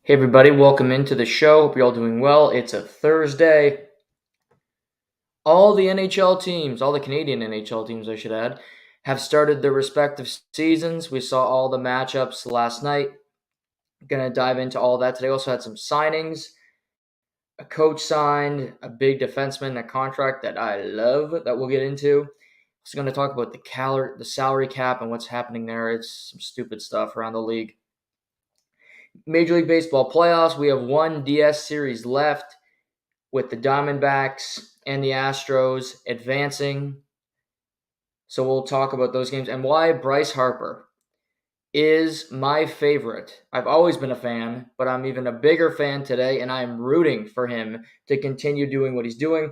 Hey everybody, welcome into the show. Hope you're all doing well. It's a Thursday. All the NHL teams, all the Canadian NHL teams, I should add, have started their respective seasons. We saw all the matchups last night. Gonna dive into all that today. Also had some signings. A coach signed, a big defenseman, a contract that I love that we'll get into. Also gonna talk about the salary cap and what's happening there. It's some stupid stuff around the league. Major League Baseball playoffs. We have one DS series left, with the Diamondbacks and the Astros advancing. So we'll talk about those games and why Bryce Harper is my favorite. I've always been a fan, but I'm even a bigger fan today, and I'm rooting for him to continue doing what he's doing.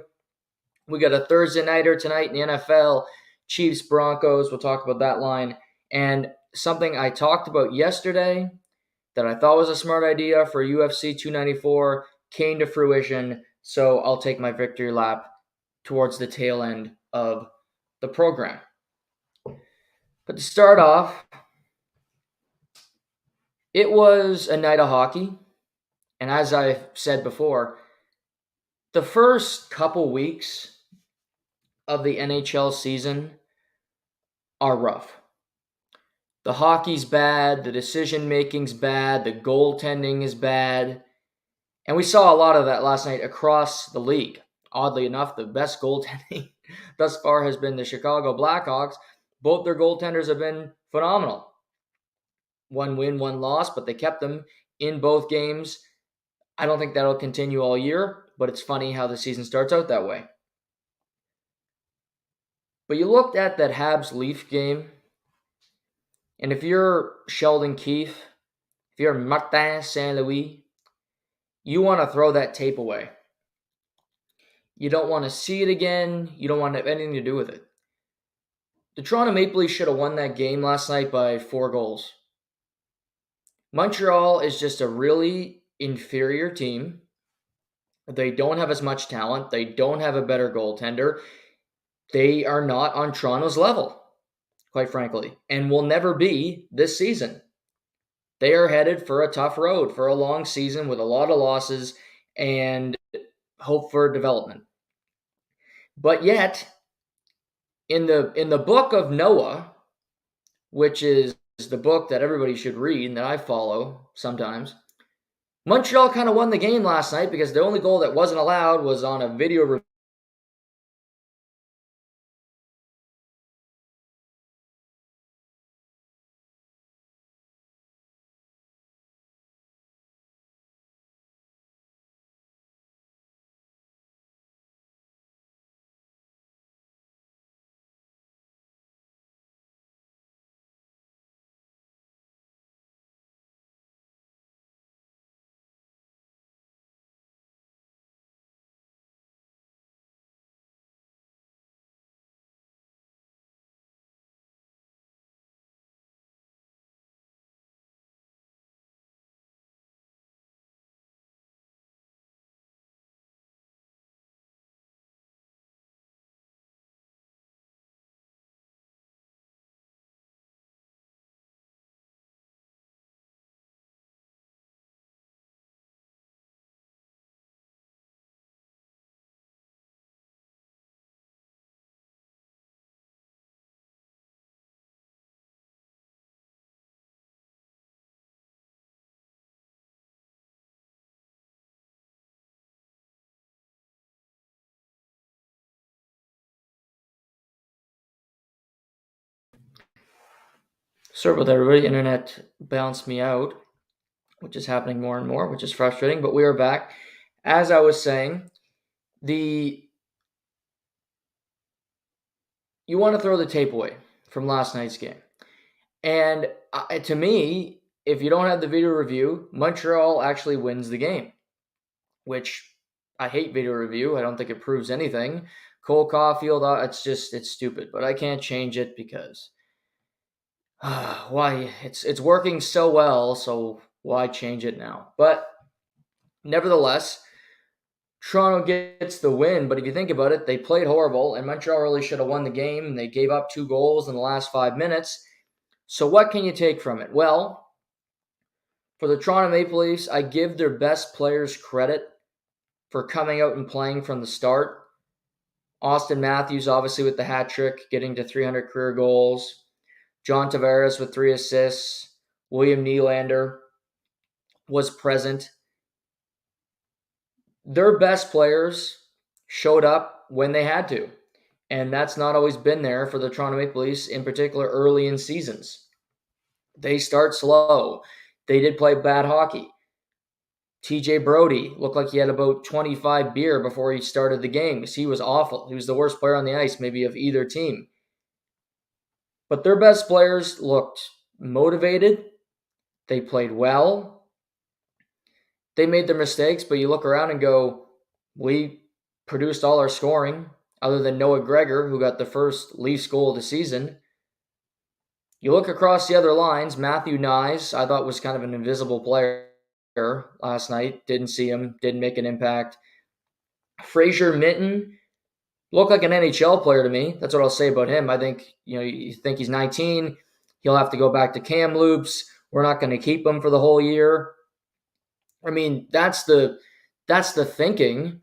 We got a Thursday nighter tonight in the NFL, Chiefs Broncos. We'll talk about that line. And something I talked about yesterday that I thought was a smart idea for UFC 294 came to fruition. So I'll take my victory lap towards the tail end of the program. But to start off, it was a night of hockey. And as I've said before, the first couple weeks of the NHL season are rough. The hockey's bad, the decision making's bad, the goaltending is bad. And we saw a lot of that last night across the league. Oddly enough, the best goaltending thus far has been the Chicago Blackhawks. Both their goaltenders have been phenomenal. One win, one loss, but they kept them in both games. I don't think that'll continue all year, but it's funny how the season starts out that way. But you looked at that Habs-Leaf game, and if you're Sheldon Keefe, if you're Martin St. Louis, you want to throw that tape away. You don't want to see it again. You don't want to have anything to do with it. The Toronto Maple Leafs should have won that game last night by 4 goals. Montreal is just a really inferior team. They don't have as much talent. They don't have a better goaltender. They are not on Toronto's level, quite frankly, and will never be this season. They are headed for a tough road, for a long season with a lot of losses and hope for development. But yet, in the book of Noah, which is the book that everybody should read and that I follow sometimes, Montreal kind of won the game last night because the only goal that wasn't allowed was on a video review. Sorry about that, everybody. Internet bounced me out, which is happening more and more, which is frustrating, but we are back. As I was saying, you want to throw the tape away from last night's game. And to me, if you don't have the video review, Montreal actually wins the game, which I hate video review. I don't think it proves anything. Cole Caulfield, it's stupid, but I can't change it because why? It's working so well, so why change it now? But nevertheless, Toronto gets the win, but if you think about it, they played horrible, and Montreal really should have won the game, and they gave up 2 goals in the last 5 minutes. So what can you take from it? Well, For the Toronto Maple Leafs, I give their best players credit for coming out and playing from the start. Austin Matthews, obviously, with the hat trick, getting to 300 career goals. John Tavares with 3 assists. William Nylander was present. Their best players showed up when they had to. And that's not always been there for the Toronto Maple Leafs, in particular early in seasons. They start slow. They did play bad hockey. TJ Brody looked like he had about 25 beer before he started the game because he was awful. He was the worst player on the ice, maybe of either team. But their best players looked motivated. They played well. They made their mistakes, but you look around and go, we produced all our scoring, other than Noah Gregor, who got the first Leafs goal of the season. You look across the other lines, Matthew Nyes, I thought was kind of an invisible player last night. Didn't see him, didn't make an impact. Fraser Minton looked like an NHL player to me. That's what I'll say about him. I think, you think he's 19. He'll have to go back to Kamloops. We're not going to keep him for the whole year. I mean, that's the thinking.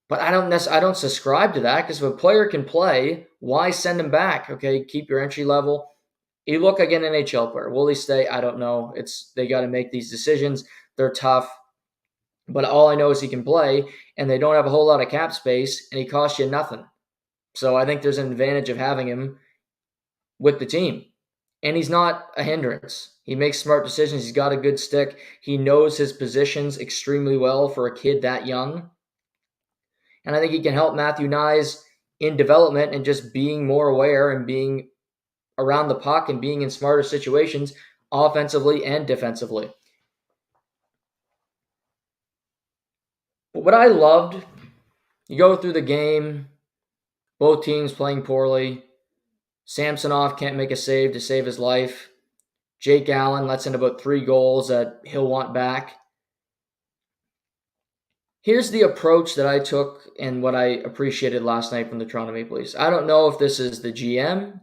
But I don't subscribe to that because if a player can play, why send him back? Okay, keep your entry level. You look like an NHL player. Will he stay? I don't know. They got to make these decisions. They're tough. But all I know is he can play, and they don't have a whole lot of cap space, and he costs you nothing. So I think there's an advantage of having him with the team. And he's not a hindrance. He makes smart decisions. He's got a good stick. He knows his positions extremely well for a kid that young. And I think he can help Matthew Nyes in development and just being more aware and being around the puck and being in smarter situations offensively and defensively. But what I loved, you go through the game, both teams playing poorly. Samsonov can't make a save to save his life. Jake Allen lets in about 3 goals that he'll want back. Here's the approach that I took and what I appreciated last night from the Toronto Maple Leafs. I don't know if this is the GM.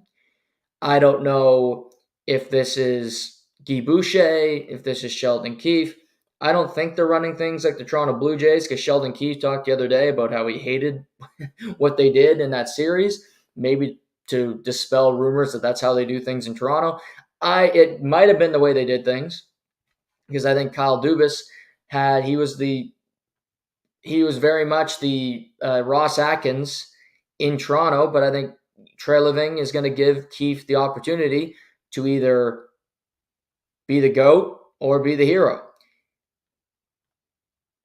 I don't know if this is Guy Boucher, if this is Sheldon Keefe. I don't think they're running things like the Toronto Blue Jays because Sheldon Keefe talked the other day about how he hated what they did in that series, maybe to dispel rumors that that's how they do things in Toronto. It might have been the way they did things because I think Kyle Dubas he was very much the Ross Atkins in Toronto, but I think Treliving is going to give Keefe the opportunity to either be the GOAT or be the hero.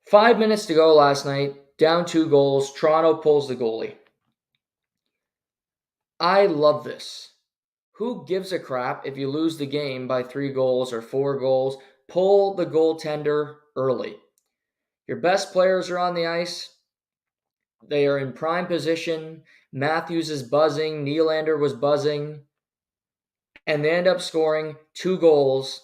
5 minutes to go last night, down 2 goals. Toronto pulls the goalie. I love this. Who gives a crap if you lose the game by 3 goals or 4 goals? Pull the goaltender early. Your best players are on the ice. They are in prime position. Matthews is buzzing. Nylander was buzzing. And they end up scoring 2 goals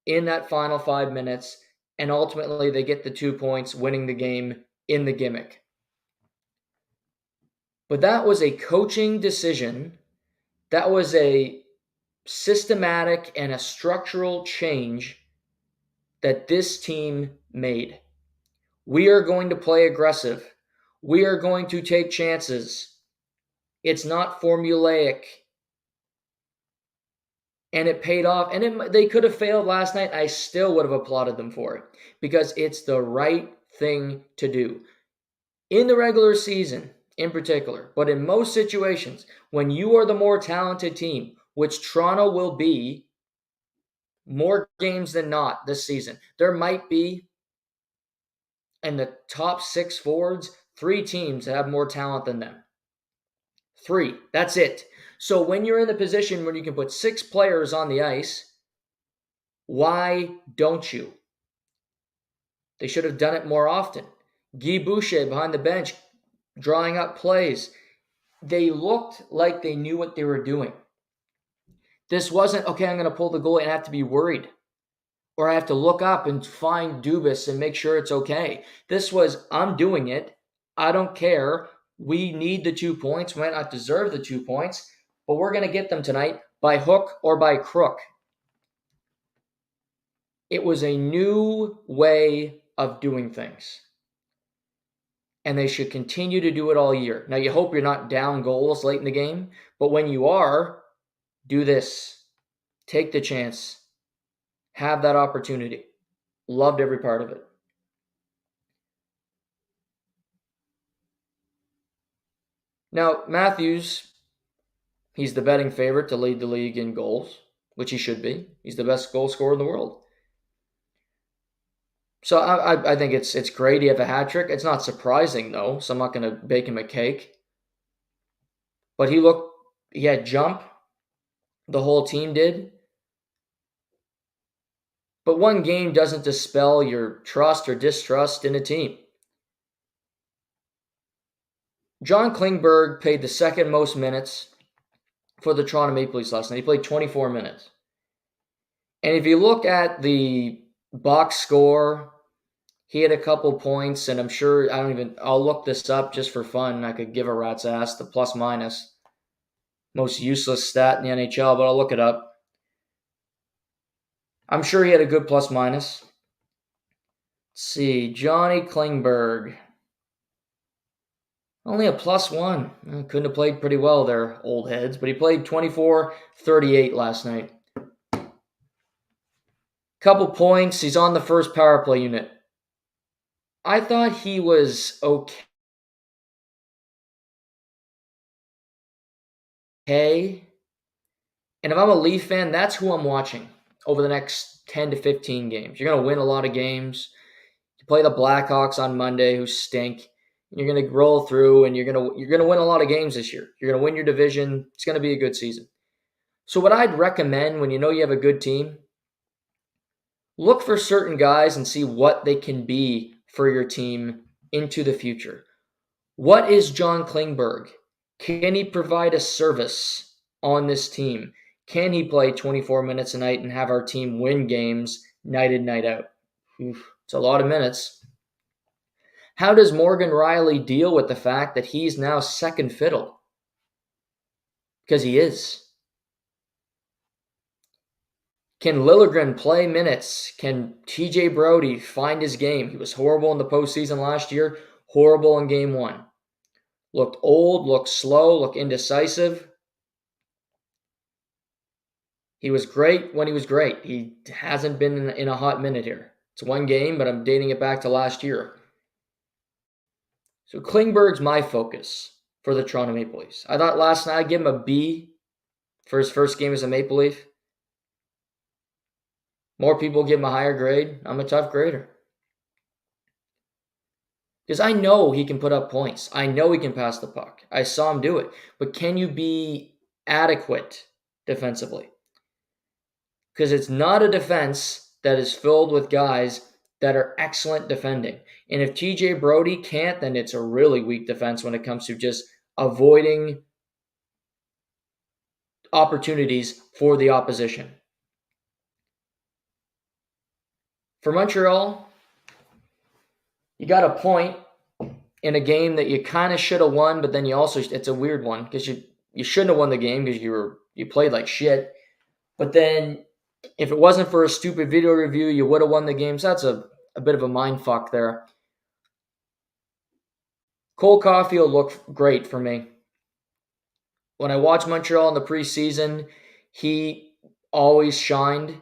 in that final 5 minutes. And ultimately, they get the 2 points, winning the game in the gimmick. But that was a coaching decision. That was a systematic and a structural change that this team made. We are going to play aggressive. We are going to take chances. It's not formulaic. And it paid off. And they could have failed last night. I still would have applauded them for it because it's the right thing to do. In the regular season, in particular, but in most situations, when you are the more talented team, which Toronto will be more games than not this season, there might be in the top 6 forwards, 3 teams that have more talent than them. 3. That's it. So when you're in the position where you can put 6 players on the ice, why don't you? They should have done it more often. Guy Boucher behind the bench, drawing up plays. They looked like they knew what they were doing. This wasn't, okay, I'm going to pull the goalie and I have to be worried. Or I have to look up and find Dubas and make sure it's okay. This was, I'm doing it. I don't care. We need the 2 points. We might not deserve the 2 points, but we're going to get them tonight by hook or by crook. It was a new way of doing things. And they should continue to do it all year. Now, you hope you're not down goals late in the game, but when you are, do this. Take the chance. Have that opportunity. Loved every part of it. Now, Matthews, he's the betting favorite to lead the league in goals, which he should be. He's the best goal scorer in the world. So I think it's great he have a hat trick. It's not surprising though, so I'm not going to bake him a cake. But he had jump. The whole team did. But one game doesn't dispel your trust or distrust in a team. John Klingberg played the second most minutes for the Toronto Maple Leafs last night. He played 24 minutes. And if you look at the box score, he had a couple points, and I'm sure I'll look this up just for fun. I could give a rat's ass the plus minus. Most useless stat in the NHL, but I'll look it up. I'm sure he had a good plus minus. Let's see, Johnny Klingberg. Only a +1. Couldn't have played pretty well there, old heads, but he played 24-38 last night. Couple points. He's on the first power play unit. I thought he was okay. And if I'm a Leaf fan, that's who I'm watching over the next 10 to 15 games. You're going to win a lot of games. You play the Blackhawks on Monday, who stink. You're going to roll through, and you're going to win a lot of games this year. You're going to win your division. It's going to be a good season. So what I'd recommend when you know you have a good team, look for certain guys and see what they can be for your team into the future. What is John Klingberg? Can he provide a service on this team? Can he play 24 minutes a night and have our team win games night in, night out? It's a lot of minutes. How does Morgan Rielly deal with the fact that he's now second fiddle? Because he is. Can Liljegren play minutes? Can TJ Brodie find his game? He was horrible in the postseason last year, horrible in game one. Looked old, looked slow, looked indecisive. He was great when he was great. He hasn't been in a hot minute here. It's one game, but I'm dating it back to last year. So Klingberg's my focus for the Toronto Maple Leafs. I thought last night I'd give him a B for his first game as a Maple Leaf. More people give him a higher grade. I'm a tough grader. Because I know he can put up points. I know he can pass the puck. I saw him do it. But can you be adequate defensively? Because it's not a defense that is filled with guys that are excellent defending. And if TJ Brodie can't, then it's a really weak defense when it comes to just avoiding opportunities for the opposition. For Montreal, you got a point in a game that you kind of should have won, but then you also, it's a weird one because you shouldn't have won the game because you played like shit. But then if it wasn't for a stupid video review, you would have won the game. So that's a bit of a mind fuck there. Cole Caulfield looked great for me. When I watched Montreal in the preseason, he always shined.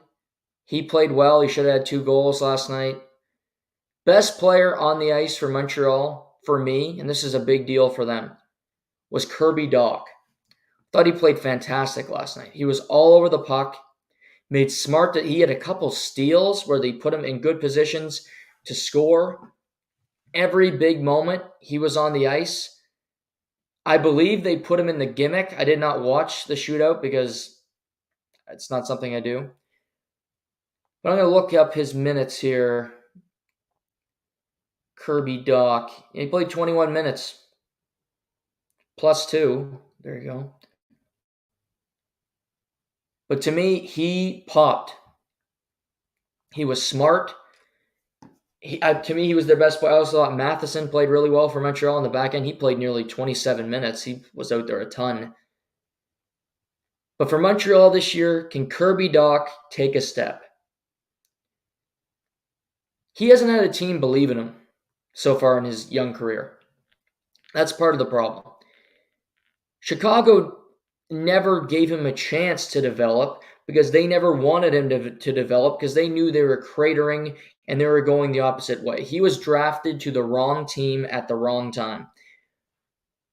He played well. He should have had 2 goals last night. Best player on the ice for Montreal, for me, and this is a big deal for them, was Kirby Dach. Thought he played fantastic last night. He was all over the puck. Made smart that he had a couple steals where they put him in good positions to score. Every big moment he was on the ice. I believe they put him in the gimmick. I did not watch the shootout because it's not something I do. But I'm going to look up his minutes here. Kirby Dach. He played 21 minutes. +2. There you go. But to me, he popped. He was smart. To me, he was their best player. I also thought Matheson played really well for Montreal on the back end. He played nearly 27 minutes. He was out there a ton. But for Montreal this year, can Kirby Dach take a step? he hasn't had a team believe in him so far in his young career. That's part of the problem. Chicago never gave him a chance to develop because they never wanted him to develop because they knew they were cratering and they were going the opposite way. He was drafted to the wrong team at the wrong time.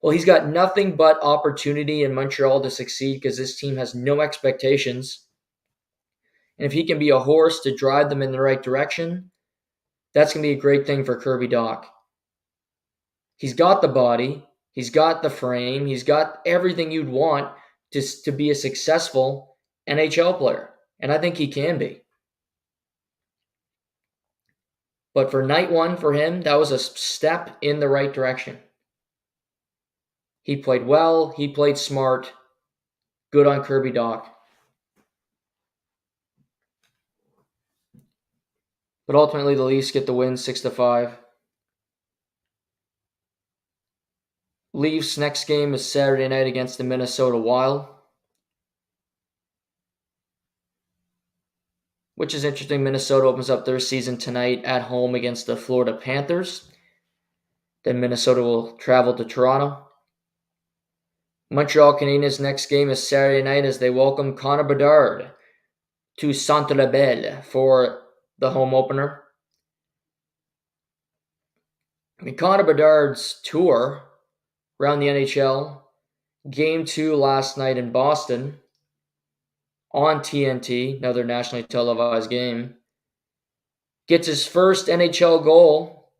Well, he's got nothing but opportunity in Montreal to succeed because this team has no expectations. And if he can be a horse to drive them in the right direction, that's going to be a great thing for Kirby Dach. He's got the body, he's got the frame, he's got everything you'd want to be a successful NHL player. And I think he can be. But for night one for him, that was a step in the right direction. He played well, he played smart. Good on Kirby Dach. But ultimately, the Leafs get the win 6-5. Leafs' next game is Saturday night against the Minnesota Wild. Which is interesting. Minnesota opens up their season tonight at home against the Florida Panthers. Then Minnesota will travel to Toronto. Montreal Canadiens' next game is Saturday night as they welcome Connor Bedard to Centre Bell for the home opener. Connor Bedard's tour around the NHL, Game 2 last night in Boston on TNT, another nationally televised game, gets his first NHL goal.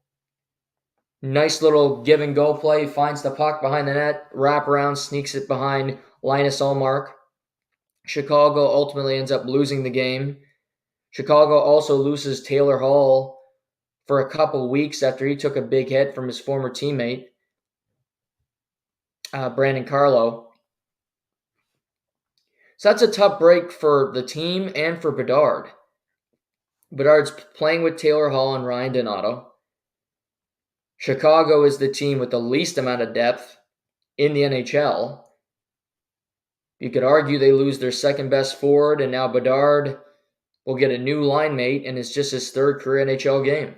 Nice little give and go play. Finds the puck behind the net, wrap around, sneaks it behind Linus Ullmark. Chicago ultimately ends up losing the game. Chicago also loses Taylor Hall for a couple weeks after he took a big hit from his former teammate, Brandon Carlo. So that's a tough break for the team and for Bedard. Bedard's playing with Taylor Hall and Ryan Donato. Chicago is the team with the least amount of depth in the NHL. You could argue they lose their second best forward, and now Bedard will get a new line mate, and it's just his third career NHL game.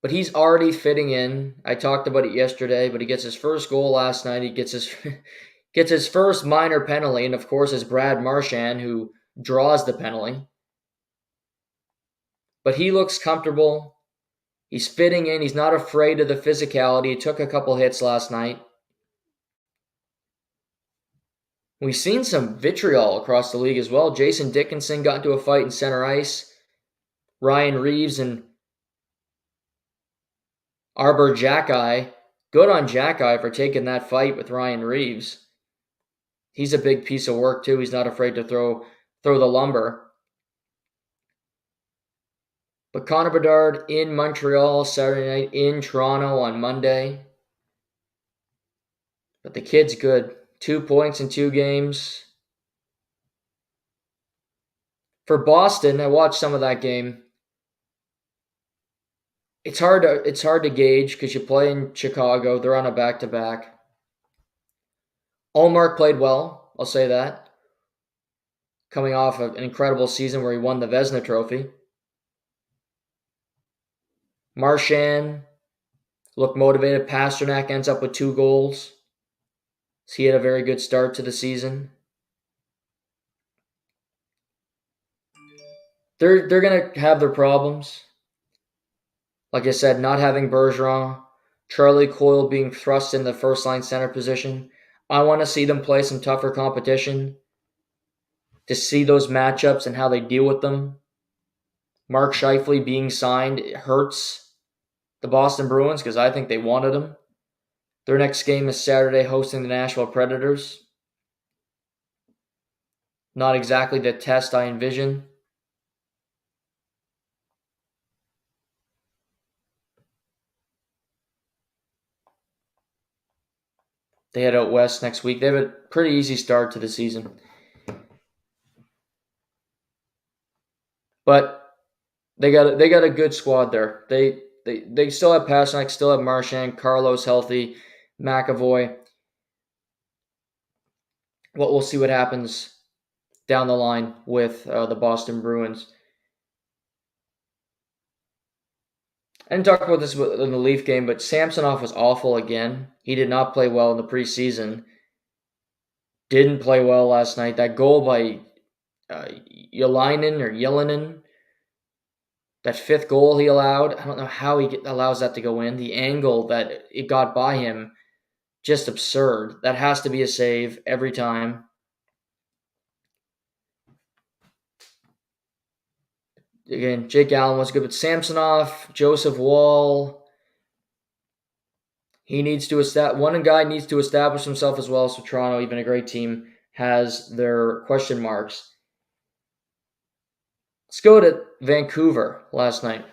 But he's already fitting in. I talked about it yesterday, but he gets his first goal last night. He gets his first minor penalty, and of course it's Brad Marchand who draws the penalty. But he looks comfortable. He's fitting in. He's not afraid of the physicality. He took a couple hits last night. We've seen some vitriol across the league as well. Jason Dickinson got into a fight in center ice. Ryan Reeves and Arbor Jackeye. Good on Jackeye for taking that fight with Ryan Reeves. He's a big piece of work too. He's not afraid to throw the lumber. But Connor Bedard in Montreal Saturday night, in Toronto on Monday. But the kid's good. 2 points in 2 games. For Boston, I watched some of that game. It's hard to gauge because you play in Chicago. They're on a back-to-back. Ullmark played well, I'll say that. Coming off of an incredible season where he won the Vezina Trophy. Marchand looked motivated. Pasternak ends up with 2 goals. So he had a very good start to the season. They're going to have their problems. Like I said, not having Bergeron, Charlie Coyle being thrust in the first-line center position. I want to see them play some tougher competition to see those matchups and how they deal with them. Mark Scheifele being signed, it hurts the Boston Bruins because I think they wanted him. Their next game is Saturday, hosting the Nashville Predators. Not exactly the test I envision. They head out west next week. They have a pretty easy start to the season. But they got a good squad there. They still have Pasternak, still have Marchand, Carlos healthy, McAvoy. We'll see what happens down the line with the Boston Bruins. I didn't talk about this in the Leaf game, but Samsonov was awful again. He did not play well in the preseason. Didn't play well last night. That goal by Yelenen, that fifth goal he allowed, I don't know how he allows that to go in. The angle that it got by him, just absurd. That has to be a save every time. Again, Jake Allen was good, but Samsonov, Joseph Wall, one guy needs to establish himself as well. So Toronto, even a great team, has their question marks. Let's go to Vancouver last night.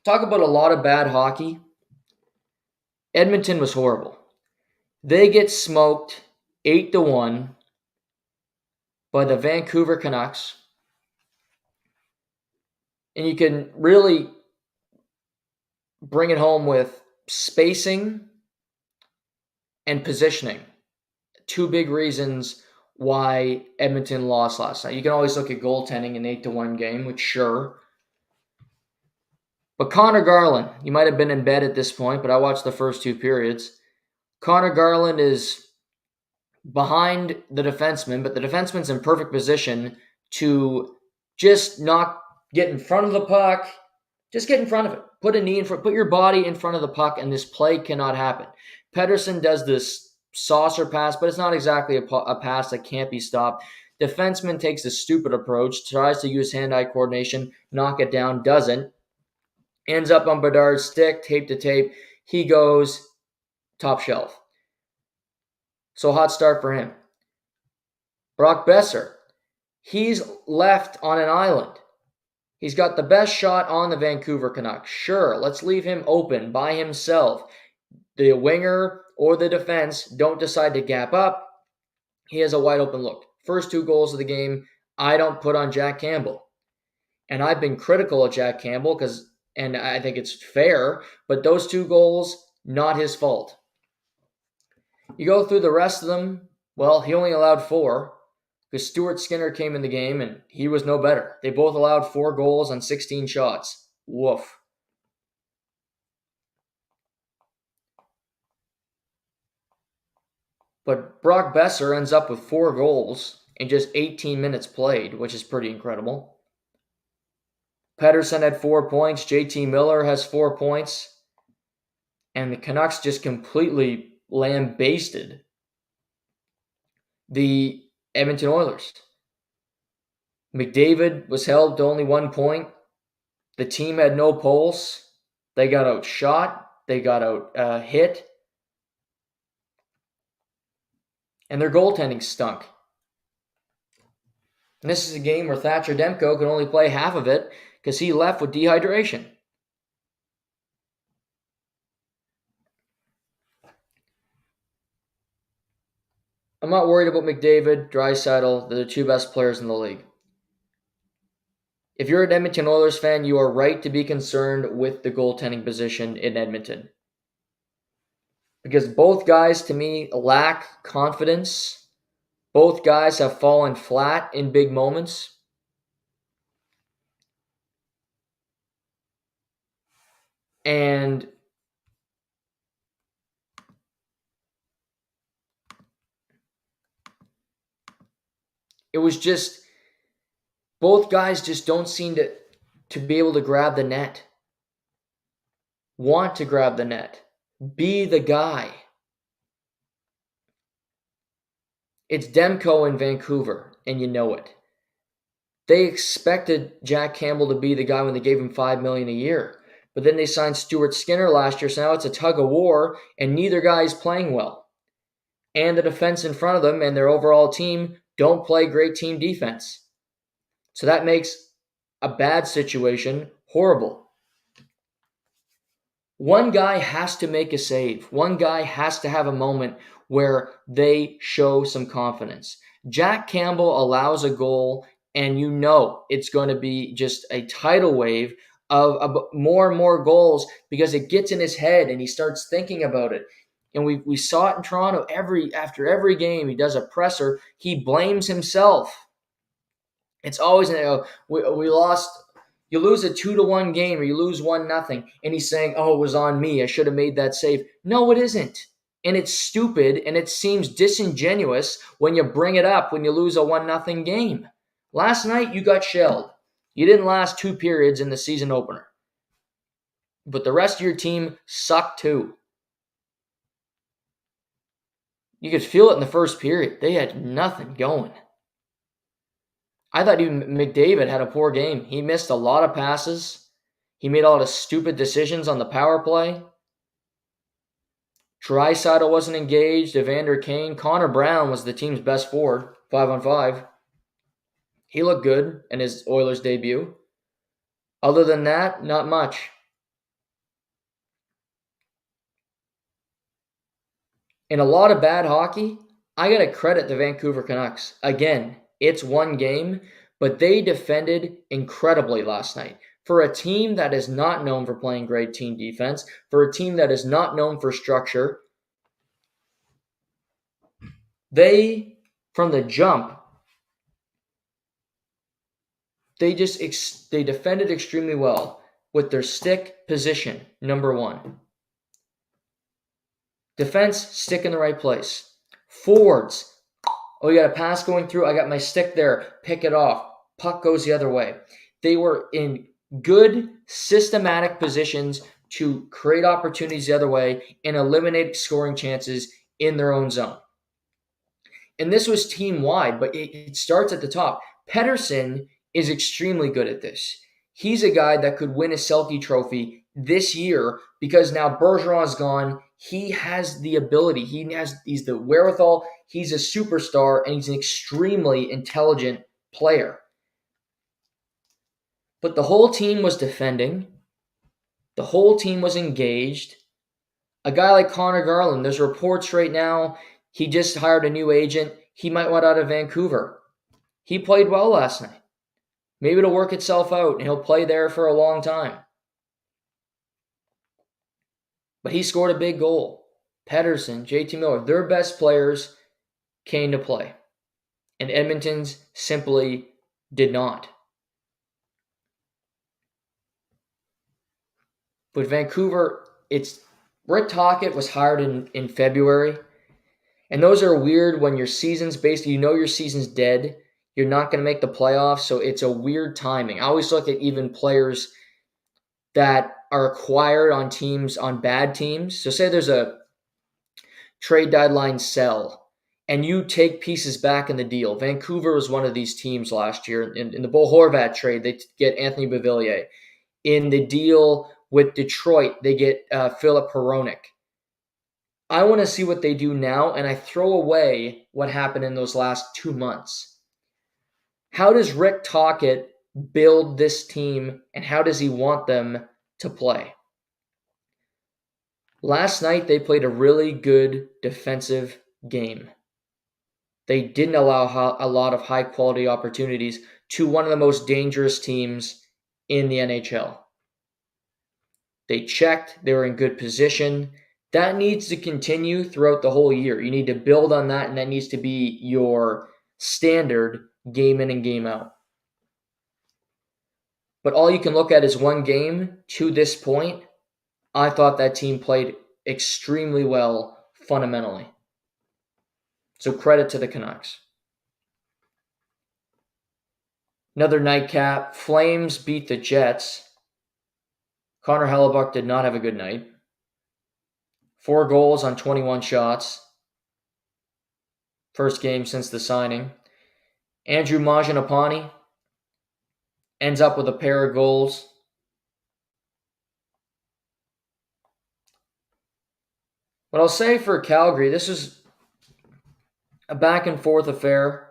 Talk about a lot of bad hockey. Edmonton was horrible. They get smoked 8-1 by the Vancouver Canucks. And you can really bring it home with spacing and positioning. Two big reasons why Edmonton lost last night. You can always look at goaltending in 8-1 game, which sure. But Connor Garland, you might have been in bed at this point, but I watched the first two periods. Connor Garland is behind the defenseman, but the defenseman's in perfect position to just not get in front of the puck. Just get in front of it. Put a knee in front. Put your body in front of the puck, and this play cannot happen. Pedersen does this saucer pass, but it's not exactly a pass that can't be stopped. Defenseman takes the stupid approach, tries to use hand-eye coordination, knock it down, doesn't. Ends up on Bedard's stick, tape to tape. He goes top shelf. So hot start for him. Brock Besser, he's left on an island. He's got the best shot on the Vancouver Canucks. Sure, let's leave him open by himself. The winger or the defense don't decide to gap up. He has a wide open look. First two goals of the game, I don't put on Jack Campbell. And I've been critical of Jack Campbell and I think it's fair, but those two goals, not his fault. You go through the rest of them, well, he only allowed 4 because Stuart Skinner came in the game and he was no better. They both allowed 4 goals on 16 shots. Woof. But Brock Besser ends up with 4 goals in just 18 minutes played, which is pretty incredible. Pedersen had 4 points. JT Miller has 4 points. And the Canucks just completely lambasted the Edmonton Oilers. McDavid was held to only 1 point. The team had no pulse. They got outshot. They got out hit. And their goaltending stunk. And this is a game where Thatcher Demko could only play half of it because he left with dehydration. I'm not worried about McDavid, Draisaitl. They're the 2 best players in the league. If you're an Edmonton Oilers fan, you are right to be concerned with the goaltending position in Edmonton. Because both guys, to me, lack confidence. Both guys have fallen flat in big moments. And it was just, both guys just don't seem to be able to grab the net. Want to grab the net. Be the guy. It's Demko in Vancouver, and you know it. They expected Jack Campbell to be the guy when they gave him $5 million a year. But then they signed Stuart Skinner last year, so now it's a tug of war, and neither guy is playing well. And the defense in front of them and their overall team don't play great team defense. So that makes a bad situation horrible. One guy has to make a save. One guy has to have a moment where they show some confidence. Jack Campbell allows a goal, and you know it's going to be just a tidal wave of more and more goals because it gets in his head and he starts thinking about it. And we saw it in Toronto after every game. He does a presser. He blames himself. It's always we lost. You lose a 2-1 game or you lose 1-0, and he's saying, "Oh, it was on me. I should have made that save." No, it isn't. And it's stupid and it seems disingenuous when you bring it up when you lose a 1-0 game. Last night you got shelled. You didn't last 2 periods in the season opener. But the rest of your team sucked too. You could feel it in the first period. They had nothing going. I thought even McDavid had a poor game. He missed a lot of passes. He made a lot of stupid decisions on the power play. Draisaitl wasn't engaged. Evander Kane. Connor Brown was the team's best forward, 5-on-5. He looked good in his Oilers debut. Other than that, not much. In a lot of bad hockey, I got to credit the Vancouver Canucks. Again, it's one game, but they defended incredibly last night. For a team that is not known for playing great team defense, for a team that is not known for structure, they, from the jump, they defended extremely well with their stick position, number one. Defense, stick in the right place. Forwards, oh, you got a pass going through, I got my stick there, pick it off. Puck goes the other way. They were in good, systematic positions to create opportunities the other way and eliminate scoring chances in their own zone. And this was team-wide, but it starts at the top. Pettersson is extremely good at this. He's a guy that could win a Selke trophy this year because now Bergeron's gone. He has the ability. He's the wherewithal. He's a superstar, and he's an extremely intelligent player. But the whole team was defending. The whole team was engaged. A guy like Connor Garland, there's reports right now, he just hired a new agent. He might want out of Vancouver. He played well last night. Maybe it'll work itself out, and he'll play there for a long time. But he scored a big goal. Pettersson, JT Miller, their best players came to play. And Edmonton's simply did not. But Vancouver, Rick Tocchet was hired in February. And those are weird when your season's basically, your season's dead. You're not going to make the playoffs, so it's a weird timing. I always look at even players that are acquired on teams, on bad teams. So say there's a trade deadline sell, and you take pieces back in the deal. Vancouver was one of these teams last year. In the Bo Horvat trade, they get Anthony Beauvillier. In the deal with Detroit, they get Philip Hronek. I want to see what they do now, and I throw away what happened in those last 2 months. How does Rick Tocchet build this team, and how does he want them to play? Last night, they played a really good defensive game. They didn't allow a lot of high-quality opportunities to one of the most dangerous teams in the NHL. They checked. They were in good position. That needs to continue throughout the whole year. You need to build on that, and that needs to be your standard game in and game out. But all you can look at is one game to this point. I thought that team played extremely well fundamentally. So credit to the Canucks. Another nightcap. Flames beat the Jets. Connor Hellebuyck did not have a good night. 4 goals on 21 shots. First game since the signing. Andrew Mangiapane ends up with a pair of goals. But I'll say for Calgary, this is a back and forth affair.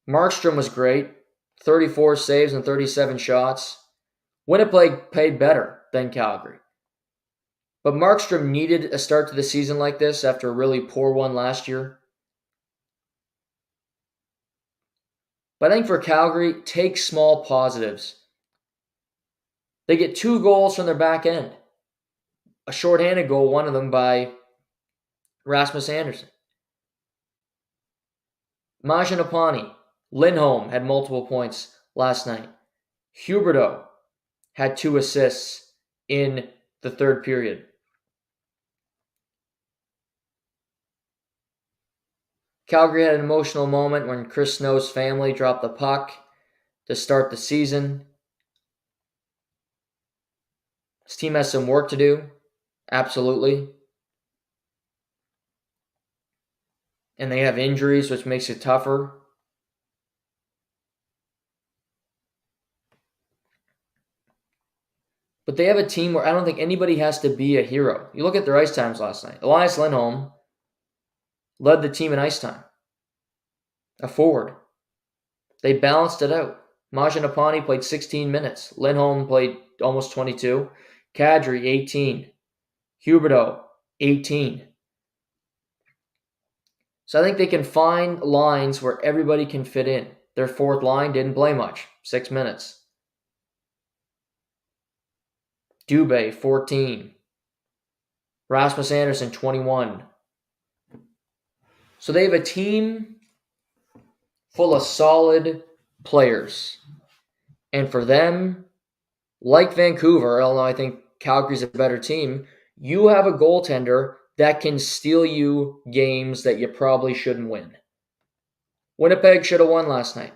Markstrom was great. 34 saves and 37 shots. Winnipeg played better than Calgary. But Markstrom needed a start to the season like this after a really poor one last year. But I think for Calgary, take small positives. They get 2 goals from their back end. A shorthanded goal, one of them by Rasmus Andersson. Mangiapane, Lindholm had multiple points last night. Huberdeau had 2 assists in the third period. Calgary had an emotional moment when Chris Snow's family dropped the puck to start the season. This team has some work to do, absolutely. And they have injuries, which makes it tougher. But they have a team where I don't think anybody has to be a hero. You look at their ice times last night. Elias Lindholm led the team in ice time, a forward. They balanced it out. Majanapani played 16 minutes. Lindholm played almost 22. Kadri, 18. Huberdeau, 18. So I think they can find lines where everybody can fit in. Their fourth line didn't play much, 6 minutes. Dubé, 14. Rasmus Anderson, 21. So they have a team full of solid players. And for them, like Vancouver, although I think Calgary's a better team, you have a goaltender that can steal you games that you probably shouldn't win. Winnipeg should have won last night,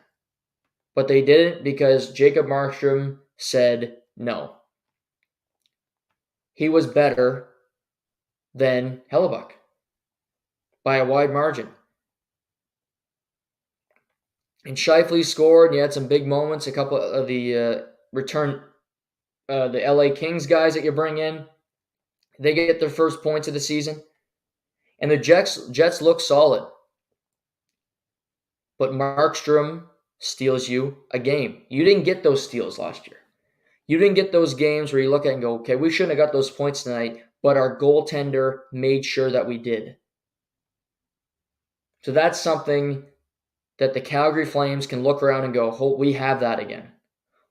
but they didn't because Jacob Markstrom said no. He was better than Hellebuck by a wide margin. And Scheifele scored, and you had some big moments. A couple of the the LA Kings guys that you bring in, they get their first points of the season. And the Jets look solid. But Markstrom steals you a game. You didn't get those steals last year. You didn't get those games where you look at it and go, okay, we shouldn't have got those points tonight, but our goaltender made sure that we did. So that's something that the Calgary Flames can look around and go, oh, we have that again.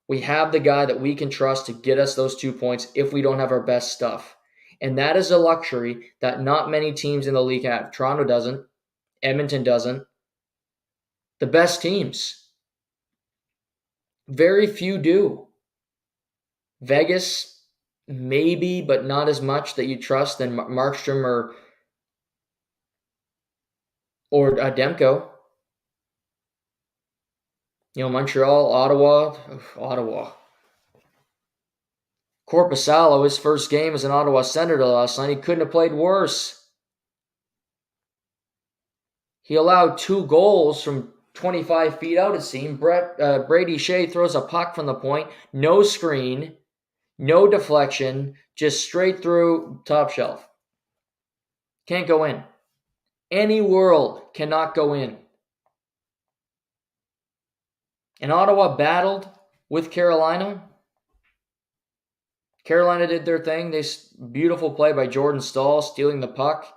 We have the guy that we can trust to get us those 2 points if we don't have our best stuff. And that is a luxury that not many teams in the league have. Toronto doesn't. Edmonton doesn't. The best teams. Very few do. Vegas, maybe, but not as much that you trust than Markstrom or Demko. Montreal, Ottawa. Korpisalo, his first game as an Ottawa Senator last night, he couldn't have played worse. He allowed 2 goals from 25 feet out, it seemed. Brady Shea throws a puck from the point, no screen, no deflection, just straight through top shelf. Can't go in. Any world cannot go in. And Ottawa battled with Carolina. Carolina did their thing. Beautiful play by Jordan Staal, stealing the puck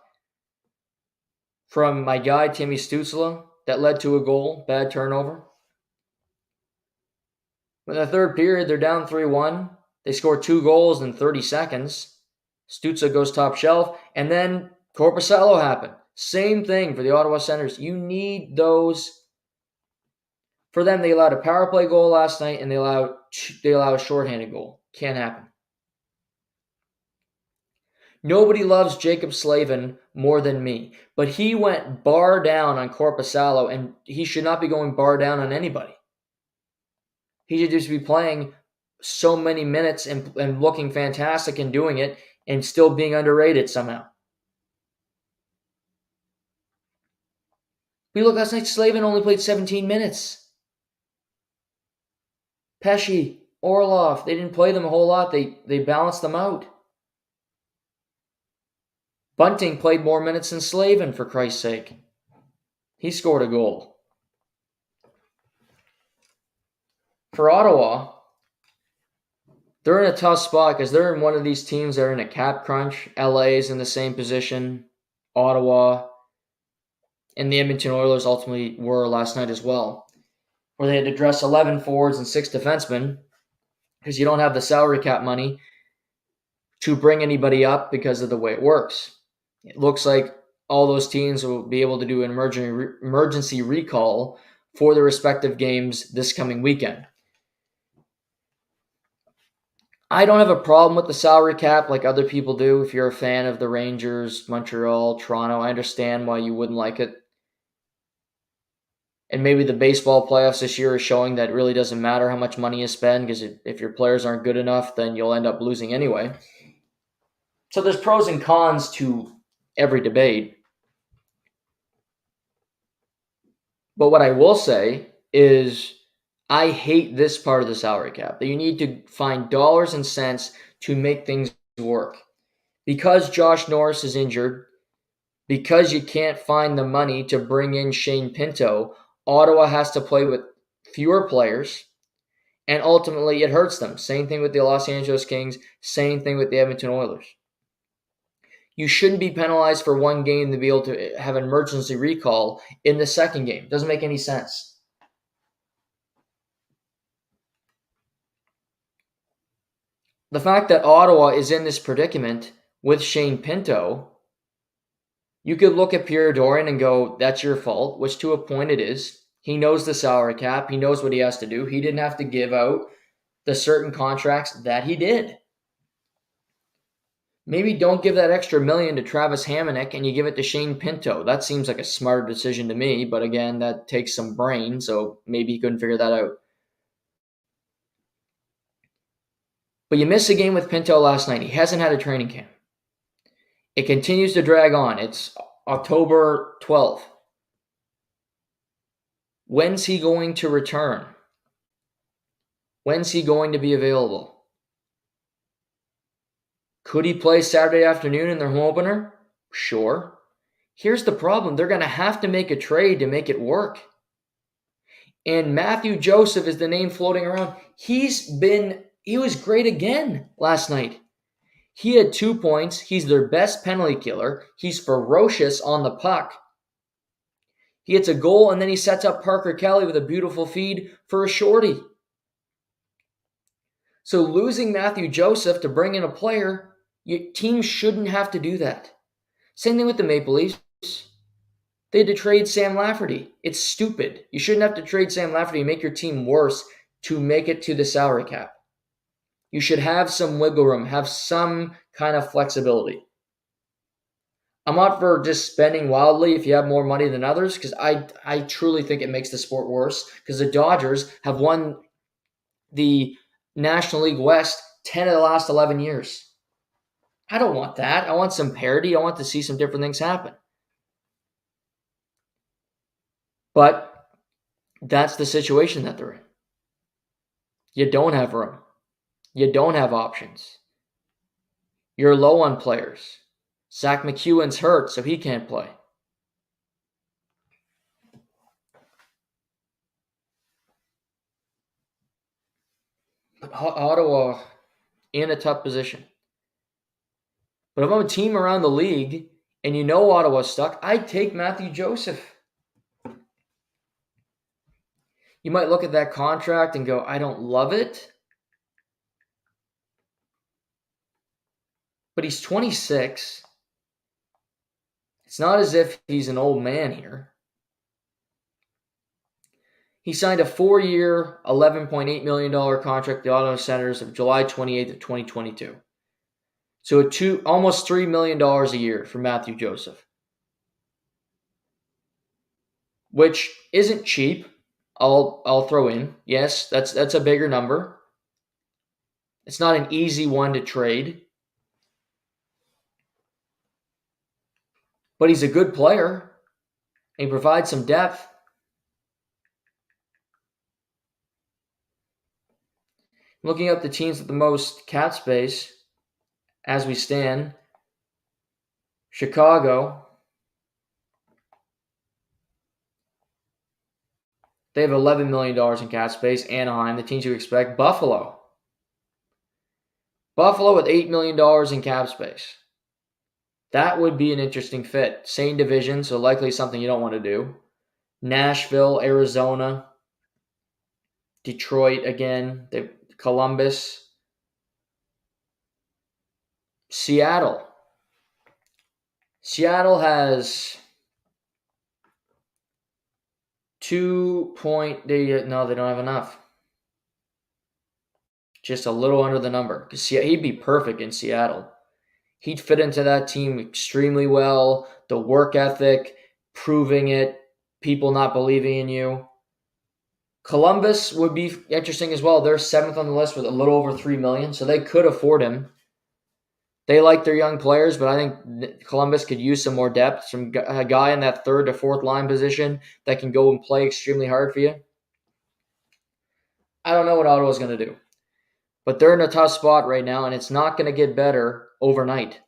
from my guy, Timmy Stützle, that led to a goal. Bad turnover. In the third period, they're down 3-1. They score 2 goals in 30 seconds. Stützle goes top shelf. And then Korpisalo happened. Same thing for the Ottawa Senators. You need those. For them, they allowed a power play goal last night, and they allowed a shorthanded goal. Can't happen. Nobody loves Jacob Slavin more than me, but he went bar down on Korpisalo, and he should not be going bar down on anybody. He should just be playing so many minutes and looking fantastic and doing it and still being underrated somehow. We look last night, Slavin only played 17 minutes. Pesce, Orlov, they didn't play them a whole lot. They balanced them out. Bunting played more minutes than Slavin, for Christ's sake. He scored a goal. For Ottawa, they're in a tough spot because they're in one of these teams that are in a cap crunch. LA is in the same position. Ottawa and the Edmonton Oilers ultimately were last night as well, where they had to dress 11 forwards and 6 defensemen because you don't have the salary cap money to bring anybody up because of the way it works. It looks like all those teams will be able to do an emergency recall for their respective games this coming weekend. I don't have a problem with the salary cap like other people do. If you're a fan of the Rangers, Montreal, Toronto, I understand why you wouldn't like it. And maybe the baseball playoffs this year is showing that it really doesn't matter how much money you spend, because if your players aren't good enough, then you'll end up losing anyway. So there's pros and cons to every debate. But what I will say is I hate this part of the salary cap, that you need to find dollars and cents to make things work. Because Josh Norris is injured, because you can't find the money to bring in Shane Pinto, Ottawa has to play with fewer players, and ultimately it hurts them. Same thing with the Los Angeles Kings, same thing with the Edmonton Oilers. You shouldn't be penalized for one game to be able to have an emergency recall in the second game. It doesn't make any sense. The fact that Ottawa is in this predicament with Shane Pinto, you could look at Pierre Dorian and go, that's your fault, which to a point it is. He knows the salary cap. He knows what he has to do. He didn't have to give out the certain contracts that he did. Maybe don't give that extra million to Travis Hamonic and you give it to Shane Pinto. That seems like a smarter decision to me, but again, that takes some brain, so maybe he couldn't figure that out. But you missed a game with Pinto last night. He hasn't had a training camp. It continues to drag on. It's October 12th. When's he going to return? When's he going to be available? Could he play Saturday afternoon in their home opener? Sure. Here's the problem. They're going to have to make a trade to make it work. And Matthew Joseph is the name floating around. He was great again last night. He had 2 points. He's their best penalty killer. He's ferocious on the puck. He hits a goal, and then he sets up Parker Kelly with a beautiful feed for a shorty. So losing Matthew Joseph to bring in a player, your team shouldn't have to do that. Same thing with the Maple Leafs. They had to trade Sam Lafferty. It's stupid. You shouldn't have to trade Sam Lafferty and make your team worse to make it to the salary cap. You should have some wiggle room, have some kind of flexibility. I'm not for just spending wildly if you have more money than others, because I truly think it makes the sport worse, because the Dodgers have won the National League West 10 of the last 11 years. I don't want that. I want some parity. I want to see some different things happen. But that's the situation that they're in. You don't have room. You don't have options. You're low on players. Zach McEwen's hurt, so he can't play. Ottawa in a tough position. But if I'm a team around the league and you know Ottawa's stuck, I'd take Matthew Joseph. You might look at that contract and go, I don't love it. But he's 26. It's not as if he's an old man here. He signed a 4-year, $11.8 million contract with the Ottawa Senators of July 28th of 2022. So almost $3 million a year for Matthew Joseph, which isn't cheap. I'll throw in. Yes, that's a bigger number. It's not an easy one to trade. But he's a good player. And he provides some depth. Looking up the teams with the most cap space as we stand, Chicago, they have $11 million in cap space. Anaheim, the teams you expect. Buffalo with $8 million in cap space. That would be an interesting fit. Same division, so likely something you don't want to do. Nashville, Arizona, Detroit again, Columbus, Seattle. Seattle has they don't have enough. just a little under the number. Because he'd be perfect in Seattle. He'd fit into that team extremely well. The work ethic, proving it, people not believing in you. Columbus would be interesting as well. They're 7th on the list with a little over $3 million, so they could afford him. They like their young players, but I think Columbus could use some more depth, a guy in that 3rd to 4th line position that can go and play extremely hard for you. I don't know what Ottawa's going to do, but they're in a tough spot right now, and it's not going to get better overnight.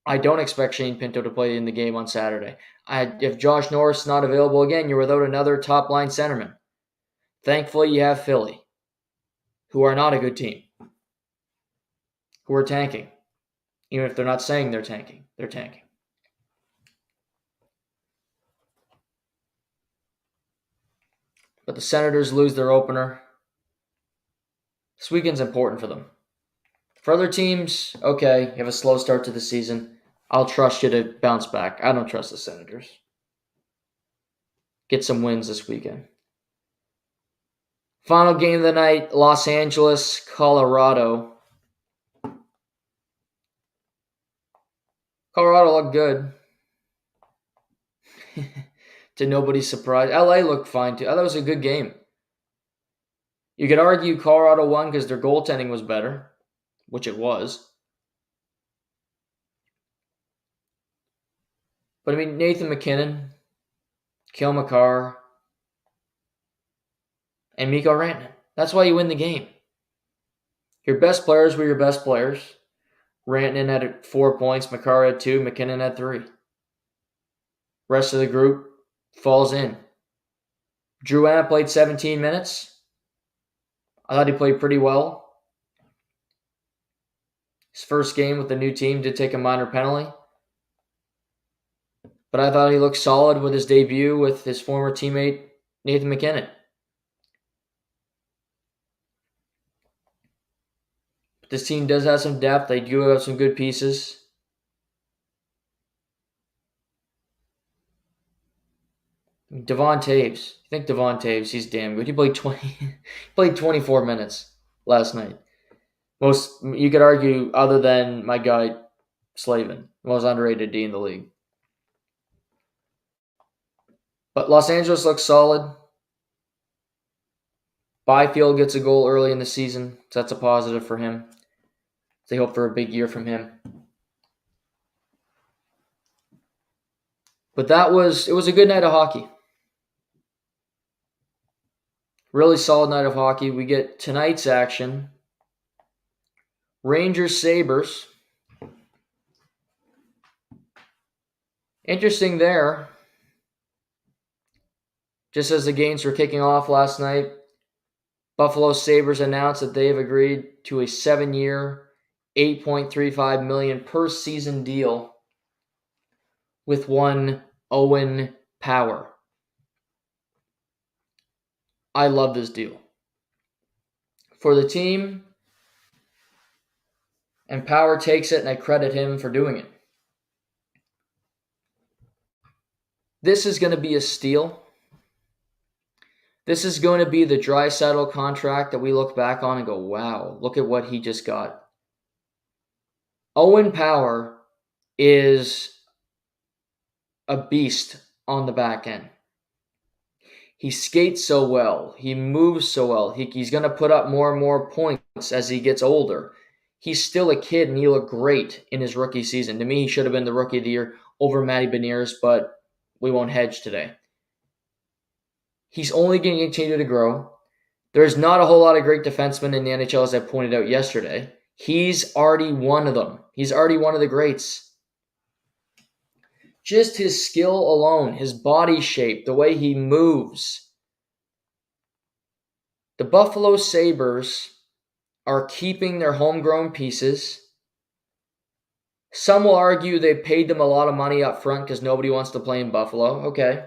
I don't expect Shane Pinto to play in the game on Saturday. If Josh Norris is not available again, you're without another top-line centerman. Thankfully, you have Philly, who are not a good team, who are tanking. Even if they're not saying they're tanking, they're tanking. But the Senators lose their opener. This weekend's important for them. For other teams, okay, you have a slow start to the season. I'll trust you to bounce back. I don't trust the Senators. Get some wins this weekend. Final game of the night, Los Angeles, Colorado. Colorado looked good. To nobody's surprise. LA looked fine too. That was a good game. You could argue Colorado won because their goaltending was better, which it was. But I mean, Nathan McKinnon, Kale McCarr, and Mikko Rantanen. That's why you win the game. Your best players were your best players. Rantanen had 4 points, McCarr had 2, McKinnon had 3. Rest of the group falls in. Drouin played 17 minutes. I thought he played pretty well. His first game with the new team did take a minor penalty. But I thought he looked solid with his debut with his former teammate, Nathan McKinnon. But this team does have some depth. They do have some good pieces. Devon Taves. I think Devon Taves, he's damn good. He played 24 minutes last night. Most, you could argue, other than my guy Slavin, most underrated D in the league. But Los Angeles looks solid. Byfield gets a goal early in the season, so that's a positive for him. They hope for a big year from him. But it was a good night of hockey. Really solid night of hockey. We get tonight's action. Rangers Sabres. Interesting there. Just as the games were kicking off last night, Buffalo Sabres announced that they have agreed to a 7-year, $8.35 million per season deal with one Owen Power. I love this deal. For the team, and Power takes it, and I credit him for doing it. This is going to be a steal. This is going to be the Draisaitl contract that we look back on and go, wow, look at what he just got. Owen Power is a beast on the back end. He skates so well. He moves so well. He's going to put up more and more points as he gets older. He's still a kid, and he looked great in his rookie season. To me, he should have been the Rookie of the Year over Matty Beniers, but we won't hedge today. He's only going to continue to grow. There's not a whole lot of great defensemen in the NHL, as I pointed out yesterday. He's already one of them. He's already one of the greats. Just his skill alone, his body shape, the way he moves. The Buffalo Sabres are keeping their homegrown pieces. Some will argue they paid them a lot of money up front because nobody wants to play in Buffalo. Okay.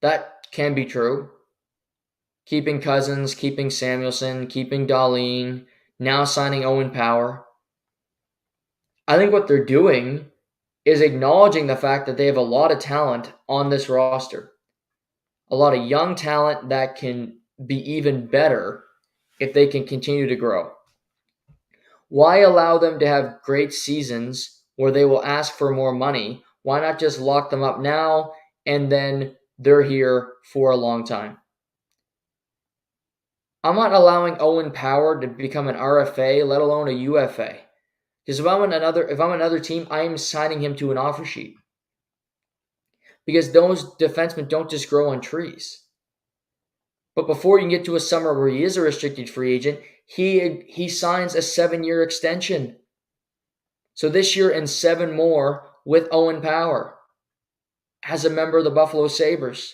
That can be true. Keeping Cousins, keeping Samuelson, keeping Dahlin, now signing Owen Power. I think what they're doing is acknowledging the fact that they have a lot of talent on this roster. A lot of young talent that can be even better if they can continue to grow. Why allow them to have great seasons where they will ask for more money? Why not just lock them up now and then they're here for a long time? I'm not allowing Owen Power to become an RFA, let alone a UFA. Because if I'm another team, I am signing him to an offer sheet. Because those defensemen don't just grow on trees. But before you can get to a summer where he is a restricted free agent, he signs a 7-year extension. So this year and 7 more with Owen Power as a member of the Buffalo Sabres.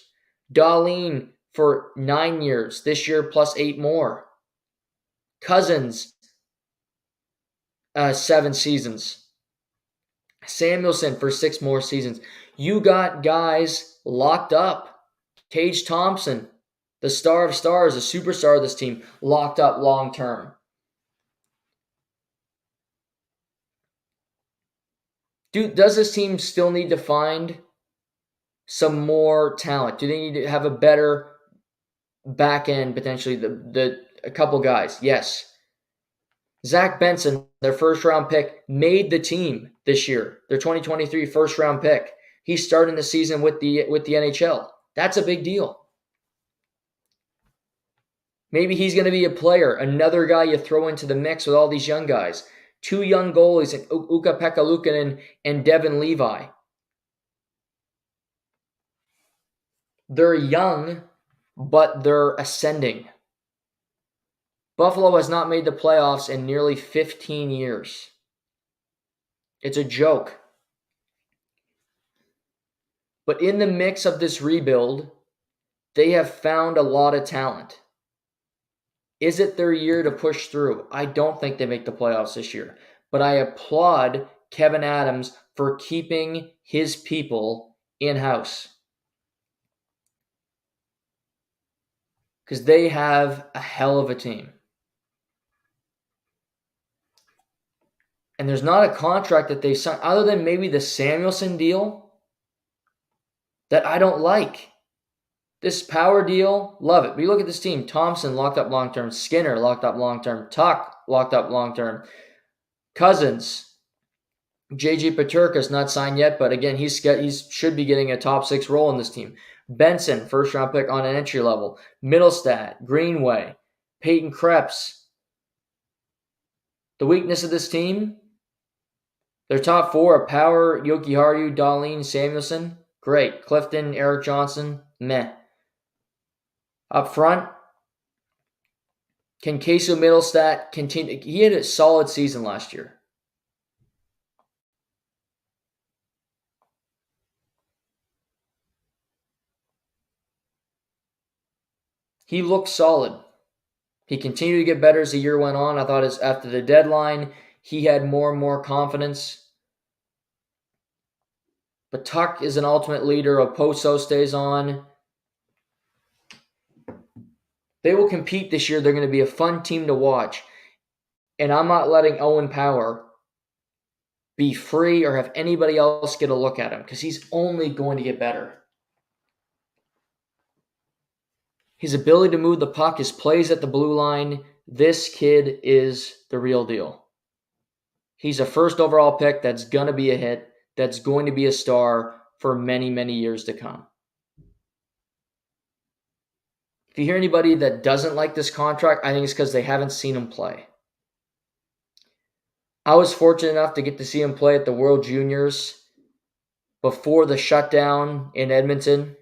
Darlene for 9 years, this year plus 8 more. Cousins, 7 seasons. Samuelson for 6 more seasons. You got guys locked up. Tage Thompson, the star of stars, the superstar of this team, locked up long term. Does this team still need to find some more talent? Do they need to have a better back end, potentially, a couple guys? Yes. Zach Benson, their first-round pick, made the team this year. Their 2023 first-round pick. He's starting the season with the NHL. That's a big deal. Maybe he's going to be a player, another guy you throw into the mix with all these young guys. 2 young goalies, Ukko-Pekka Luukkonen and Devin Levi. They're young, but they're ascending. Buffalo has not made the playoffs in nearly 15 years. It's a joke. But in the mix of this rebuild, they have found a lot of talent. Is it their year to push through? I don't think they make the playoffs this year. But I applaud Kevin Adams for keeping his people in-house. Because they have a hell of a team. And there's not a contract that they signed, other than maybe the Samuelson deal, that I don't like. This Power deal, love it. But you look at this team. Thompson locked up long-term. Skinner locked up long-term. Tuck locked up long-term. Cousins. J.J. Peterka's not signed yet, but again, he should be getting a top 6 role in this team. Benson, first-round pick on an entry level. Middlestat, Greenway, Peyton Krebs. The weakness of this team, their top 4 are Power, Jokiharju, Dahlin, Samuelson. Great. Clifton, Eric Johnson, meh. Up front, can Casey Middlestat continue? He had a solid season last year. He looked solid. He continued to get better as the year went on. I thought after the deadline, he had more and more confidence. But Tuck is an ultimate leader. Oposo stays on. They will compete this year. They're going to be a fun team to watch. And I'm not letting Owen Power be free or have anybody else get a look at him because he's only going to get better. His ability to move the puck, his plays at the blue line, this kid is the real deal. He's a first overall pick that's going to be a hit, that's going to be a star for many, many years to come. If you hear anybody that doesn't like this contract, I think it's because they haven't seen him play. I was fortunate enough to get to see him play at the World Juniors before the shutdown in Edmonton.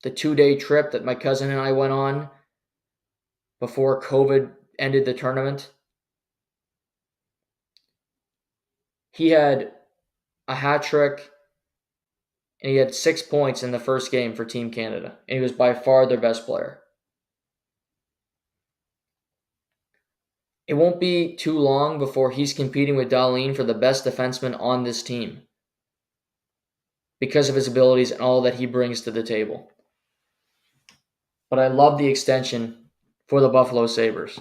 The 2-day trip that my cousin and I went on before COVID ended the tournament. He had a hat trick and he had 6 points in the first game for Team Canada. And he was by far their best player. It won't be too long before he's competing with Dahlin for the best defenseman on this team because of his abilities and all that he brings to the table. But I love the extension for the Buffalo Sabres.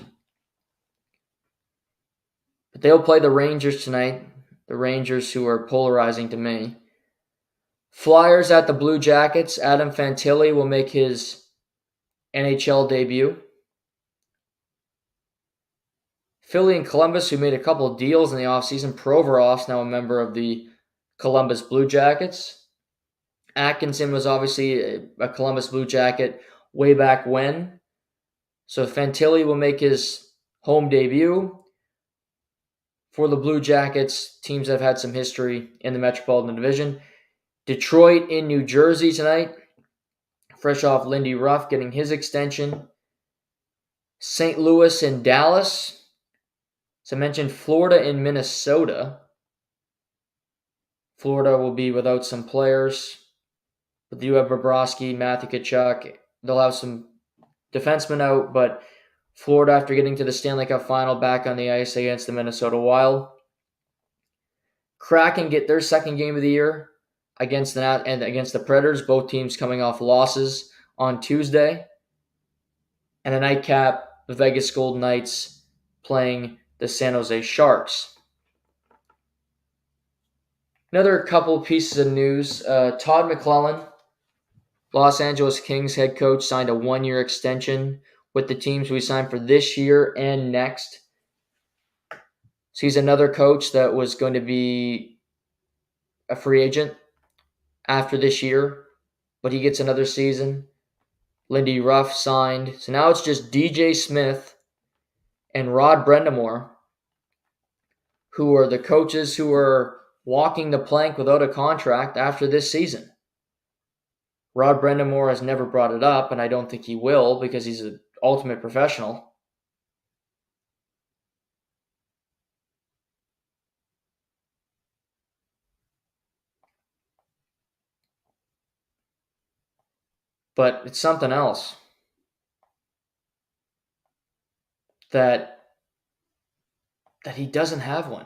But they'll play the Rangers tonight, the Rangers who are polarizing to me. Flyers at the Blue Jackets. Adam Fantilli will make his NHL debut. Philly and Columbus, who made a couple of deals in the offseason. Provorov's now a member of the Columbus Blue Jackets. Atkinson was obviously a Columbus Blue Jacket way back when. So Fantilli will make his home debut for the Blue Jackets, teams that have had some history in the Metropolitan Division. Detroit in New Jersey tonight, fresh off Lindy Ruff getting his extension. St. Louis and Dallas. So I mentioned Florida and Minnesota. Florida will be without some players. But you have Bobrovsky, Matthew Tkachuk. They'll have some defensemen out, but Florida, after getting to the Stanley Cup final, back on the ice against the Minnesota Wild. Kraken get their second game of the year against the Predators, both teams coming off losses on Tuesday. And a nightcap, the Vegas Golden Knights playing the San Jose Sharks. Another couple pieces of news. Todd McClellan, Los Angeles Kings head coach, signed a one-year extension with the teams we signed for this year and next. So he's another coach that was going to be a free agent after this year, but he gets another season. Lindy Ruff signed. So now it's just DJ Smith and Rod Brind'Amour, who are the coaches who are walking the plank without a contract after this season. Rod Brind'Amour has never brought it up, and I don't think he will because he's an ultimate professional. But it's something else that he doesn't have one.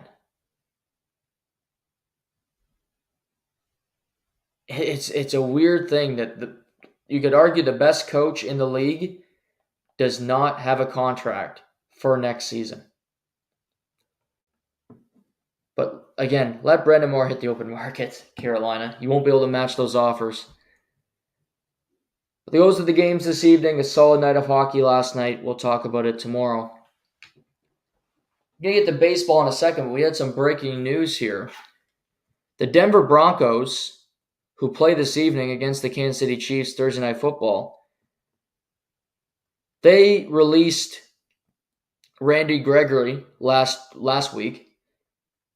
It's a weird thing that you could argue the best coach in the league does not have a contract for next season. But again, let Brind'Amour hit the open market, Carolina. You won't be able to match those offers. But those are the games this evening. A solid night of hockey last night. We'll talk about it tomorrow. We're going to get to baseball in a second, but we had some breaking news here. The Denver Broncos, who play this evening against the Kansas City Chiefs Thursday Night Football, they released Randy Gregory last week,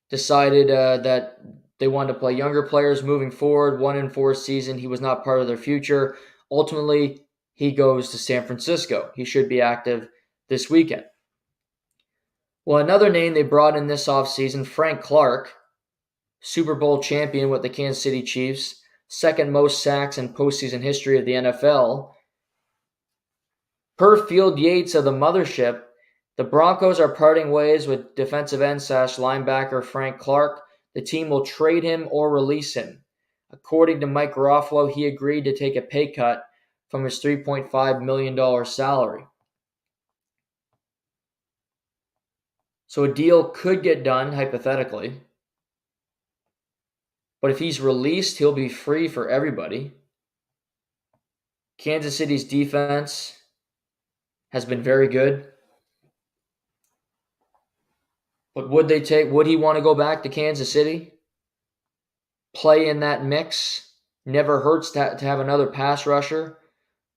decided that they wanted to play younger players moving forward. 1-4 season. He was not part of their future. Ultimately, he goes to San Francisco. He should be active this weekend. Well, another name they brought in this offseason, Frank Clark, Super Bowl champion with the Kansas City Chiefs, second most sacks in postseason history of the NFL. Per Field Yates of the Mothership, the Broncos are parting ways with defensive end / linebacker Frank Clark. The team will trade him or release him. According to Mike Garofalo, he agreed to take a pay cut from his $3.5 million salary. So a deal could get done, hypothetically. But if he's released, he'll be free for everybody. Kansas City's defense has been very good. But would he want to go back to Kansas City? Play in that mix? Never hurts to have another pass rusher.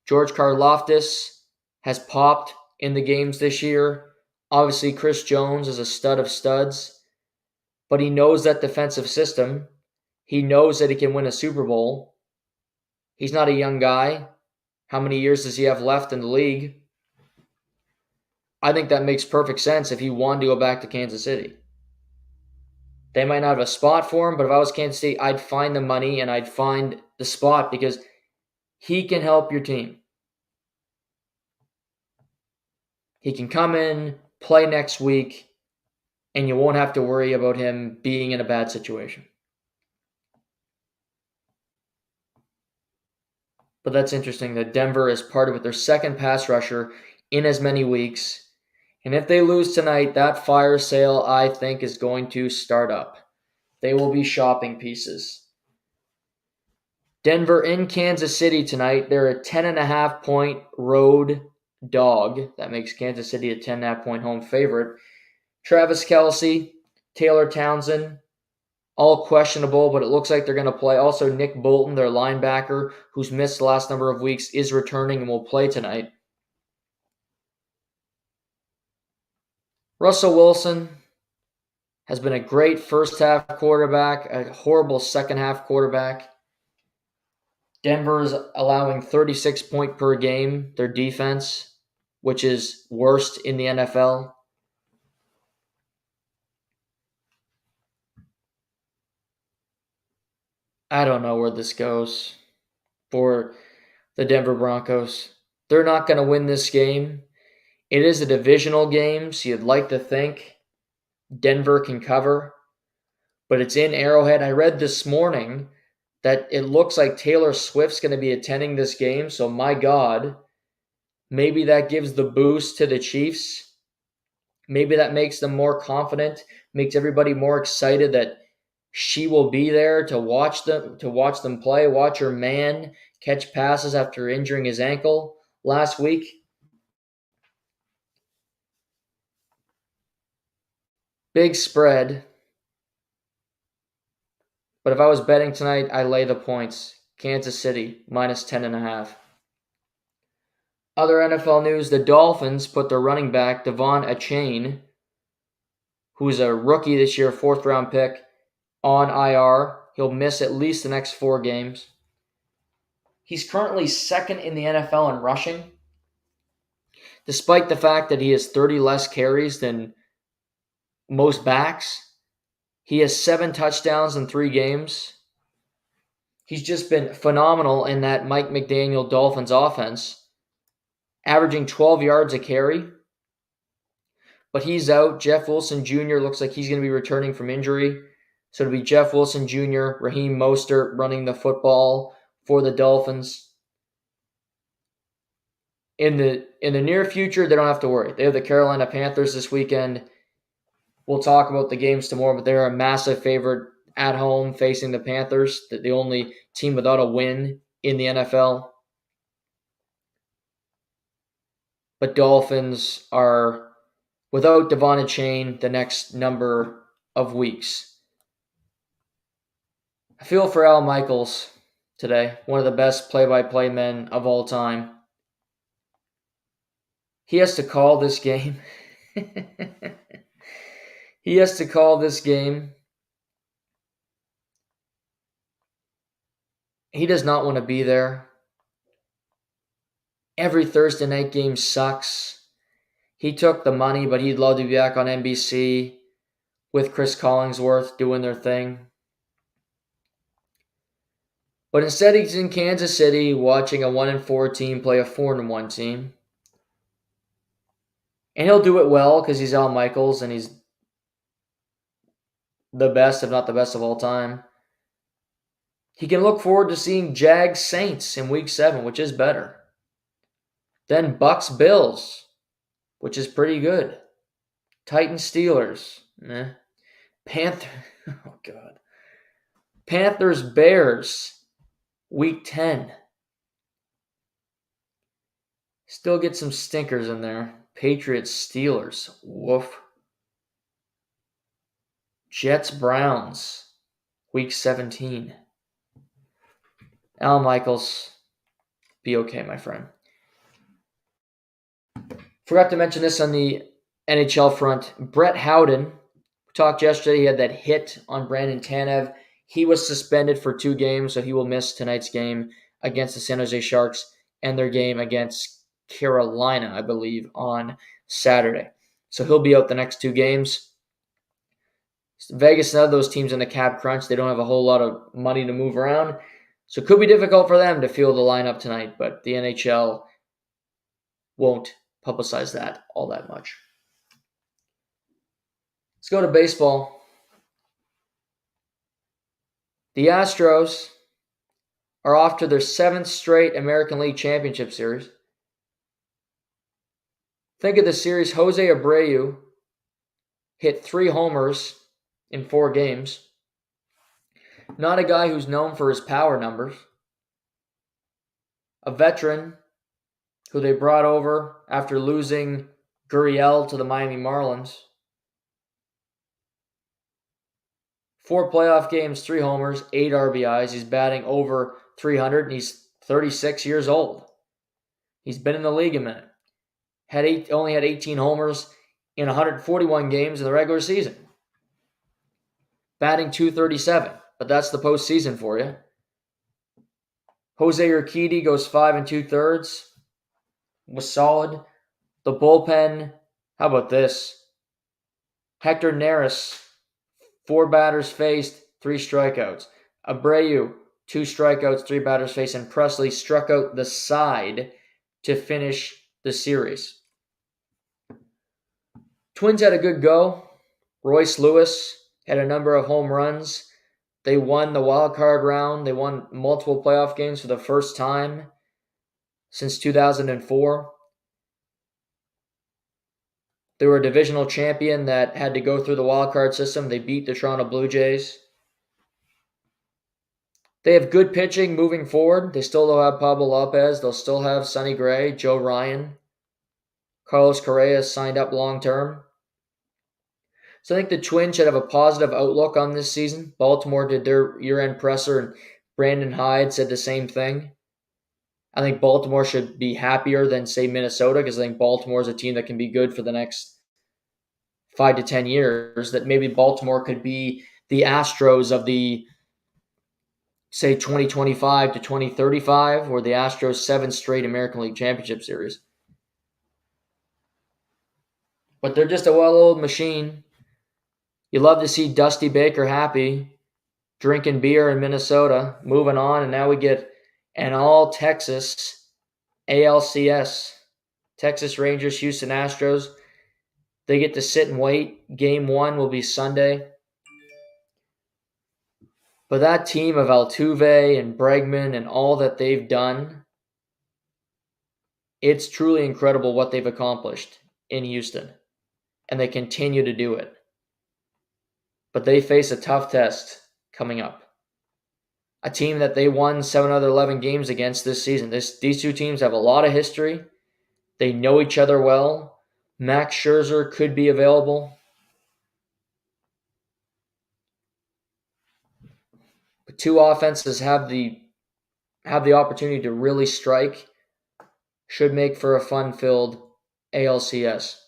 George Karlaftis has popped in the games this year. Obviously, Chris Jones is a stud of studs. But he knows that defensive system. He knows that he can win a Super Bowl. He's not a young guy. How many years does he have left in the league? I think that makes perfect sense if he wanted to go back to Kansas City. They might not have a spot for him, but if I was Kansas City, I'd find the money and I'd find the spot because he can help your team. He can come in, play next week, and you won't have to worry about him being in a bad situation. But that's interesting that Denver is parted with their second pass rusher in as many weeks. And if they lose tonight, that fire sale, I think, is going to start up. They will be shopping pieces. Denver in Kansas City tonight. They're a 10.5-point road dog. That makes Kansas City a 10.5-point home favorite. Travis Kelce, Taylor Townsend, all questionable, but it looks like they're going to play. Also, Nick Bolton, their linebacker, who's missed the last number of weeks, is returning and will play tonight. Russell Wilson has been a great first-half quarterback, a horrible second-half quarterback. Denver's allowing 36 points per game, their defense, which is worst in the NFL. I don't know where this goes for the Denver Broncos. They're not going to win this game. It is a divisional game, so you'd like to think Denver can cover, but it's in Arrowhead. I read this morning that it looks like Taylor Swift's going to be attending this game, so my God, maybe that gives the boost to the Chiefs. Maybe that makes them more confident, makes everybody more excited that she will be there to watch them play, watch her man catch passes after injuring his ankle last week. Big spread. But if I was betting tonight, I lay the points. Kansas City, minus 10.5. Other NFL news, the Dolphins put their running back, Devon Achane, who's a rookie this year, 4th-round pick, on IR. He'll miss at least the next 4 games. He's currently 2nd in the NFL in rushing, despite the fact that he has 30 less carries than most backs. He has 7 touchdowns in 3 games. He's just been phenomenal in that Mike McDaniel Dolphins offense, averaging 12 yards a carry. But he's out. Jeff Wilson Jr. looks like he's going to be returning from injury. So it'll be Jeff Wilson Jr., Raheem Mostert running the football for the Dolphins. In the near future, they don't have to worry. They have the Carolina Panthers this weekend. We'll talk about the games tomorrow, but they're a massive favorite at home facing the Panthers, the only team without a win in the NFL. But Dolphins are without Devon Achane the next number of weeks. I feel for Al Michaels today, one of the best play-by-play men of all time. He has to call this game. He has to call this game. He does not want to be there. Every Thursday night game sucks. He took the money, but he'd love to be back on NBC with Chris Collinsworth doing their thing. But instead, he's in Kansas City watching a 1-4 team play a 4-1 team. And he'll do it well because he's Al Michaels and he's the best, if not the best of all time. He can look forward to seeing Jags Saints in Week 7, which is better. Then Bucks Bills, which is pretty good. Titans Steelers, Panthers Bears, Week 10. Still get some stinkers in there. Patriots Steelers, woof. Jets Browns, Week 17. Al Michaels, be okay, my friend. Forgot to mention this on the NHL front. Brett Howden, we talked yesterday, he had that hit on Brandon Tanev. He was suspended for 2 games, so he will miss tonight's game against the San Jose Sharks and their game against Carolina, I believe, on Saturday. So he'll be out the next 2 games. Vegas, none of those teams in the cap crunch. They don't have a whole lot of money to move around. So it could be difficult for them to field the lineup tonight, but the NHL won't publicize that all that much. Let's go to baseball. The Astros are off to their 7th straight American League Championship Series. Think of the series. Jose Abreu hit 3 homers in 4 games. Not a guy who's known for his power numbers. A veteran who they brought over after losing Gurriel to the Miami Marlins. 4 playoff games, 3 homers, 8 RBIs. He's batting over 300, and he's 36 years old. He's been in the league a minute. Only had 18 homers in 141 games in the regular season. Batting .237, but that's the postseason for you. Jose Urquidy goes 5 2/3. Was solid. The bullpen, how about this? Hector Neris, 4 batters faced, 3 strikeouts. Abreu, 2 strikeouts, 3 batters faced, and Presley struck out the side to finish the series. Twins had a good go. Royce Lewis had a number of home runs. They won the wild card round. They won multiple playoff games for the first time since 2004. They were a divisional champion that had to go through the wild card system. They beat the Toronto Blue Jays. They have good pitching moving forward. They still will have Pablo Lopez. They'll still have Sonny Gray, Joe Ryan. Carlos Correa signed up long term. So I think the Twins should have a positive outlook on this season. Baltimore did their year-end presser, and Brandon Hyde said the same thing. I think Baltimore should be happier than, say, Minnesota, because I think Baltimore is a team that can be good for the next 5 to 10 years, that maybe Baltimore could be the Astros of the, say, 2025 to 2035, or the Astros' 7th straight American League Championship Series. But they're just a well-oiled machine. You love to see Dusty Baker happy, drinking beer in Minnesota, moving on, and now we get an all-Texas ALCS. Texas Rangers, Houston Astros. They get to sit and wait. Game 1 will be Sunday. But that team of Altuve and Bregman and all that they've done, it's truly incredible what they've accomplished in Houston. And they continue to do it. But they face a tough test coming up. A team that they won 7 out of 11 games against this season. These two teams have a lot of history. They know each other well. Max Scherzer could be available. But 2 offenses have the opportunity to really strike. Should make for a fun-filled ALCS.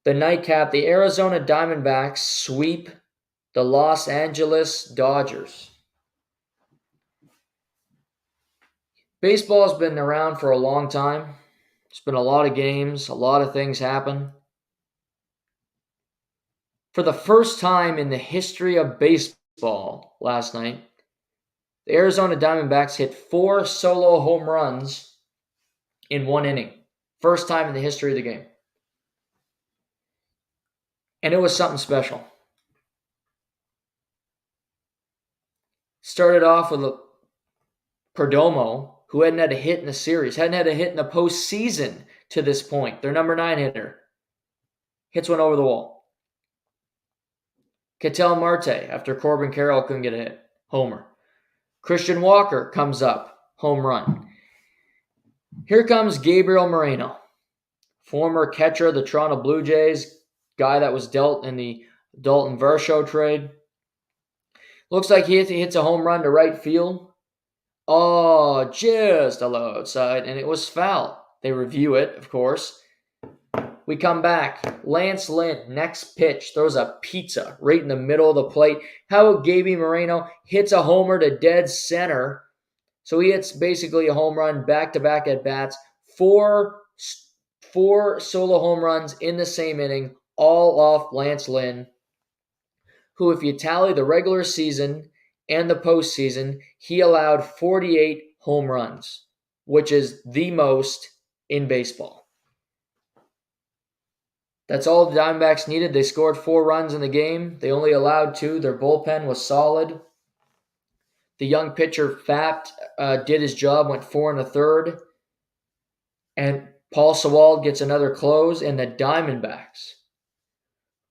The nightcap, the Arizona Diamondbacks sweep the Los Angeles Dodgers. Baseball has been around for a long time. It's been a lot of games, a lot of things happen. For the first time in the history of baseball last night, the Arizona Diamondbacks hit 4 solo home runs in 1 inning. First time in the history of the game. And it was something special. Started off with Perdomo, who hadn't had a hit in the series, hadn't had a hit in the postseason to this point. Their number 9 hitter hits one over the wall. Ketel Marte, after Corbin Carroll couldn't get a hit, homer. Christian Walker comes up, home run. Here comes Gabriel Moreno, former catcher of the Toronto Blue Jays, guy that was dealt in the Dalton Varsho trade. Looks like he hits a home run to right field. Oh, just a low outside, and it was foul. They review it, of course. We come back. Lance Lynn, next pitch, throws a pizza right in the middle of the plate. How about Gaby Moreno hits a homer to dead center? So he hits basically a home run back-to-back at-bats. 4 solo home runs in the same inning, all off Lance Lynn, who, if you tally the regular season and the postseason, he allowed 48 home runs, which is the most in baseball. That's all the Diamondbacks needed. They scored 4 runs in the game. They only allowed 2. Their bullpen was solid. The young pitcher, Fapt, did his job, went 4 1/3. And Paul Sewald gets another close, and the Diamondbacks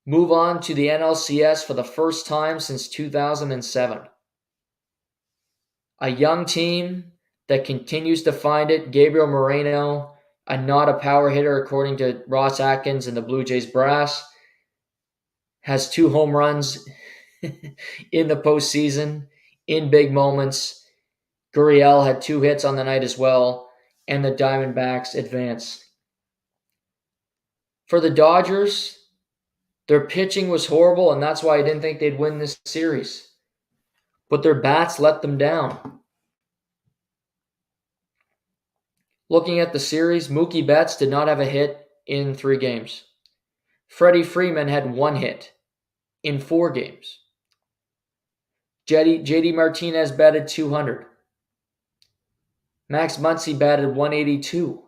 move on to the NLCS for the first time since 2007. A young team that continues to find it. Gabriel Moreno, not a power hitter according to Ross Atkins and the Blue Jays brass, has 2 home runs in the postseason, in big moments. Gurriel had 2 hits on the night as well, and the Diamondbacks advance. For the Dodgers, their pitching was horrible, and that's why I didn't think they'd win this series. But their bats let them down. Looking at the series, Mookie Betts did not have a hit in 3 games. Freddie Freeman had 1 hit in 4 games. JD Martinez batted .200. Max Muncy batted .182.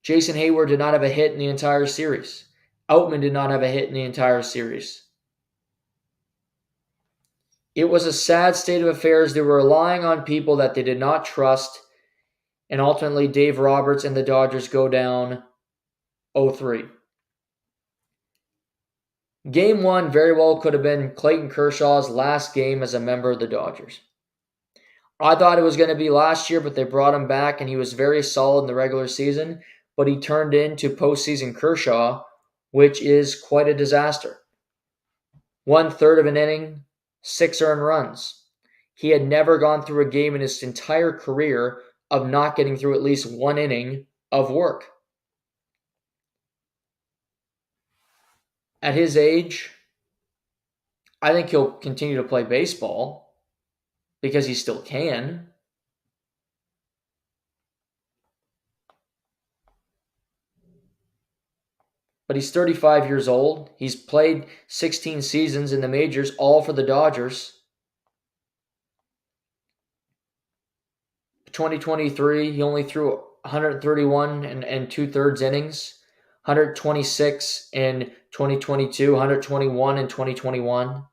Jason Hayward did not have a hit in the entire series. Outman did not have a hit in the entire series. It was a sad state of affairs. They were relying on people that they did not trust, and ultimately Dave Roberts and the Dodgers go down 0-3. Game 1 very well could have been Clayton Kershaw's last game as a member of the Dodgers. I thought it was going to be last year, but they brought him back, and he was very solid in the regular season, but he turned into postseason Kershaw, which is quite a disaster. 1/3 of an inning, 6 earned runs. He had never gone through a game in his entire career of not getting through at least 1 inning of work. At his age, I think he'll continue to play baseball because he still can. But he's 35 years old. He's played 16 seasons in the majors, all for the Dodgers. 2023, he only threw 131 and 2/3 innings, 126 in 2022, 121 in 2021.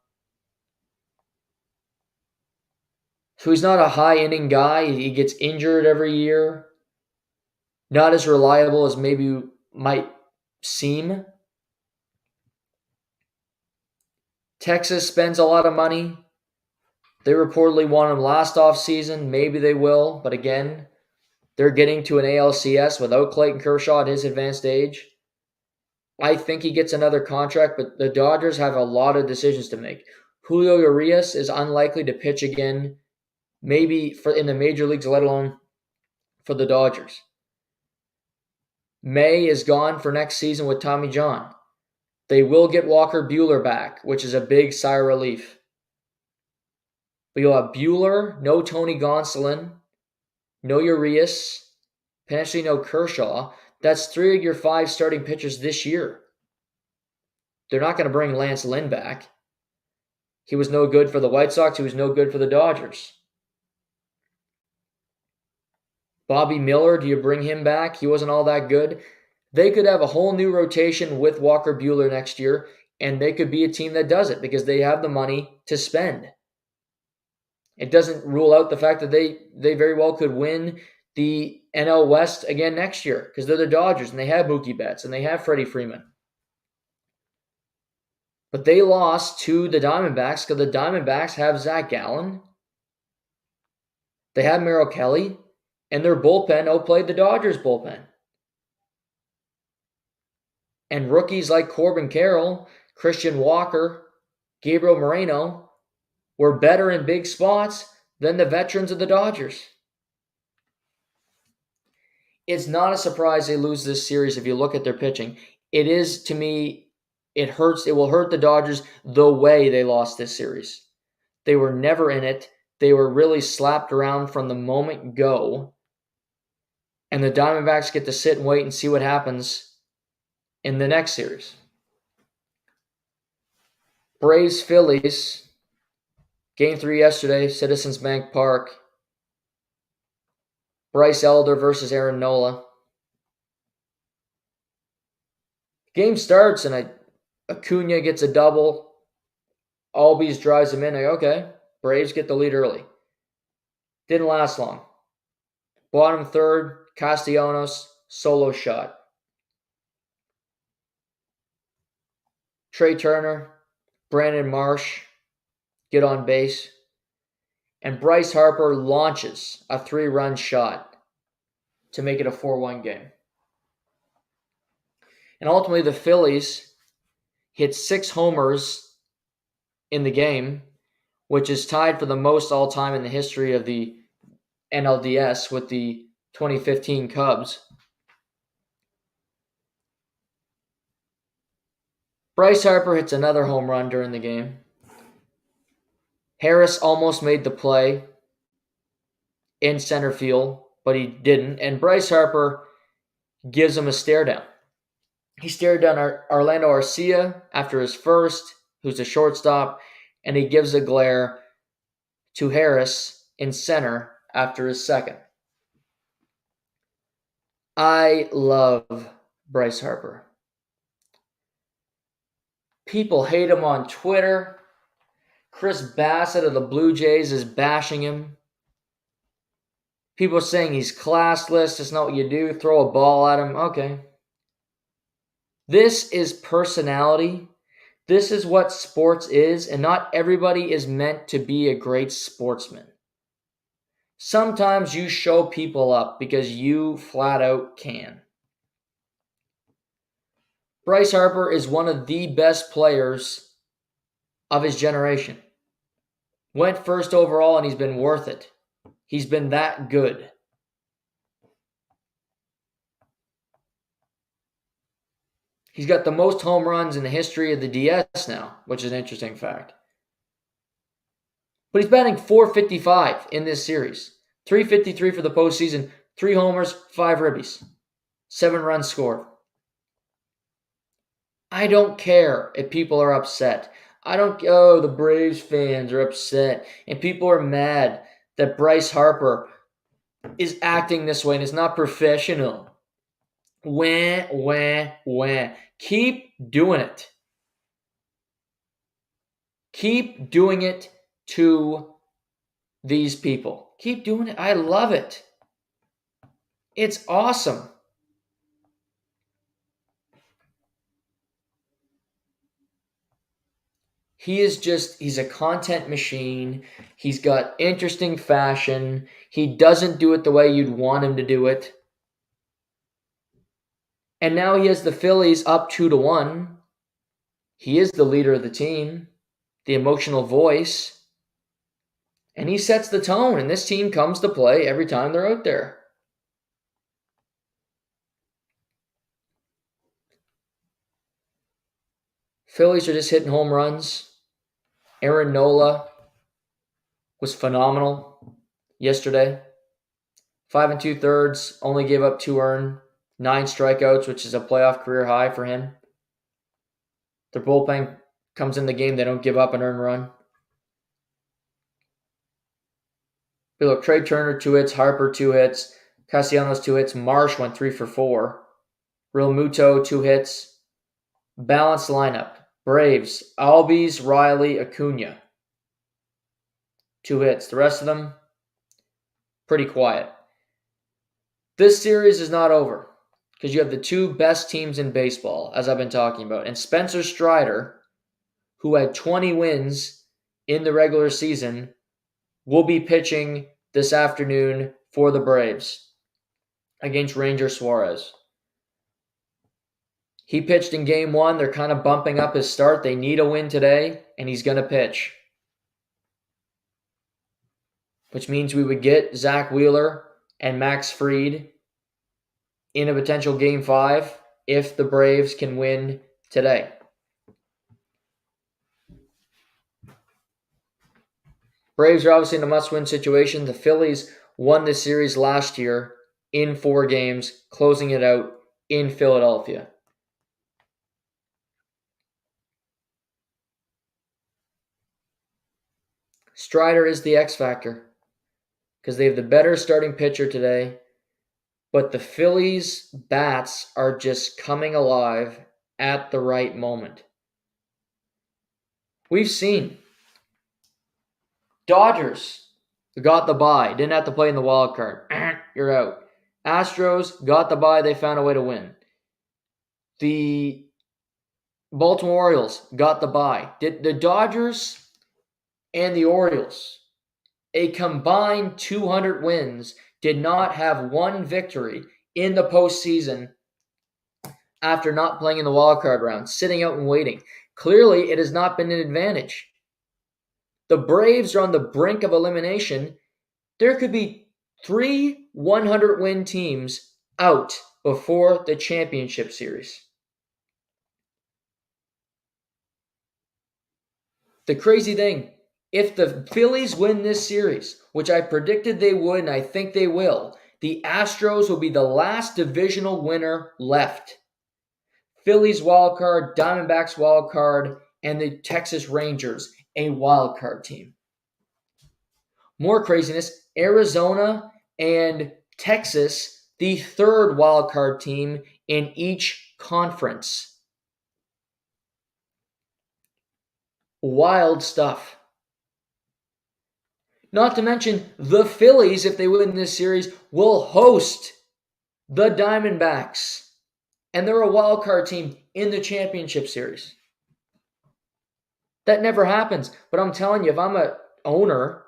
So he's not a high inning guy. He gets injured every year. Not as reliable as maybe might seem. Texas spends a lot of money. They reportedly won him last offseason. Maybe they will. But again, they're getting to an ALCS without Clayton Kershaw at his advanced age. I think he gets another contract, but the Dodgers have a lot of decisions to make. Julio Urias is unlikely to pitch again, maybe in the major leagues, let alone for the Dodgers. May is gone for next season with Tommy John. They will get Walker Buehler back, which is a big sigh of relief. But you'll have Buehler, no Tony Gonsolin, no Urias, potentially no Kershaw. That's 3 of your 5 starting pitchers this year. They're not going to bring Lance Lynn back. He was no good for the White Sox. He was no good for the Dodgers. Bobby Miller, do you bring him back? He wasn't all that good. They could have a whole new rotation with Walker Buehler next year, and they could be a team that does it because they have the money to spend. It doesn't rule out the fact that they very well could win the NL West again next year because they're the Dodgers and they have Mookie Betts and they have Freddie Freeman. But they lost to the Diamondbacks because the Diamondbacks have Zach Gallen. They have Merrill Kelly, and their bullpen outplayed the Dodgers' bullpen. And rookies like Corbin Carroll, Christian Walker, Gabriel Moreno were better in big spots than the veterans of the Dodgers. It's not a surprise they lose this series if you look at their pitching. It is, to me, it hurts. It will hurt the Dodgers the way they lost this series. They were never in it. They were really slapped around from the moment go. And the Diamondbacks get to sit and wait and see what happens in the next series. Braves Phillies, Game 3 yesterday, Citizens Bank Park. Bryce Elder versus Aaron Nola. Game starts and Acuna gets a double. Albies drives him in. Okay, Braves get the lead early. Didn't last long. Bottom third, Castellanos, solo shot. Trey Turner, Brandon Marsh get on base. And Bryce Harper launches a 3-run shot to make it a 4-1 game. And ultimately, the Phillies hit 6 homers in the game, which is tied for the most all-time in the history of the NLDS with the 2015 Cubs. Bryce Harper hits another home run during the game. Harris almost made the play in center field, but he didn't. And Bryce Harper gives him a stare down. He stared down Orlando Arcia after his first, who's a shortstop, and he gives a glare to Harris in center after his second. I love Bryce Harper. People hate him on Twitter. Chris Bassett of the Blue Jays is bashing him. People are saying he's classless. That's not what you do. Throw a ball at him. Okay. This is personality. This is what sports is, and not everybody is meant to be a great sportsman. Sometimes you show people up because you flat out can. Bryce Harper is one of the best players of his generation. Went first overall, and he's been worth it. He's been that good. He's got the most home runs in the history of the DS now, which is an interesting fact. But he's batting .455 in this series. .353 for the postseason, 3 homers, 5 ribbies, 7 runs scored. I don't care if people are upset. The Braves fans are upset. And people are mad that Bryce Harper is acting this way and it's not professional. Wah. Keep doing it. Keep doing it to these people. Keep doing it. I love it. It's awesome. He's a content machine. He's got interesting fashion. He doesn't do it the way you'd want him to do it. And now he has the Phillies up 2-1. He is the leader of the team, the emotional voice. And he sets the tone, and this team comes to play every time they're out there. Phillies are just hitting home runs. Aaron Nola was phenomenal yesterday. 5 2/3, only gave up 2 earned, 9 strikeouts, which is a playoff career high for him. Their bullpen comes in the game, they don't give up an earned run. But look, Trey Turner 2 hits, Harper 2 hits, Castellanos 2 hits, Marsh went 3 for 4. Real Muto 2 hits. Balanced lineup. Braves, Albies, Riley, Acuna. 2 hits. The rest of them, pretty quiet. This series is not over because you have the 2 best teams in baseball, as I've been talking about. And Spencer Strider, who had 20 wins in the regular season, will be pitching this afternoon for the Braves against Ranger Suarez. He pitched in game 1. They're kind of bumping up his start. They need a win today, and he's going to pitch. Which means we would get Zach Wheeler and Max Fried in a potential game 5 if the Braves can win today. Braves are obviously in a must-win situation. The Phillies won this series last year in 4 games, closing it out in Philadelphia. Strider is the X factor because they have the better starting pitcher today, but the Phillies' bats are just coming alive at the right moment. We've seen Dodgers got the bye, didn't have to play in the wild card. You're out. Astros got the bye, they found a way to win. The Baltimore Orioles got the bye. The Dodgers and the Orioles, a combined 200 wins, did not have one victory in the postseason after not playing in the wild card round, sitting out and waiting. Clearly, it has not been an advantage. The Braves are on the brink of elimination. There could be 3 100-win teams out before the championship series. The crazy thing, if the Phillies win this series, which I predicted they would and I think they will, the Astros will be the last divisional winner left. Phillies wild card, Diamondbacks wild card, and the Texas Rangers, a wild card team. More craziness, Arizona and Texas, the third wild card team in each conference. Wild stuff. Not to mention, the Phillies, if they win this series, will host the Diamondbacks. And they're a wild card team in the championship series. That never happens. But I'm telling you, if I'm an owner,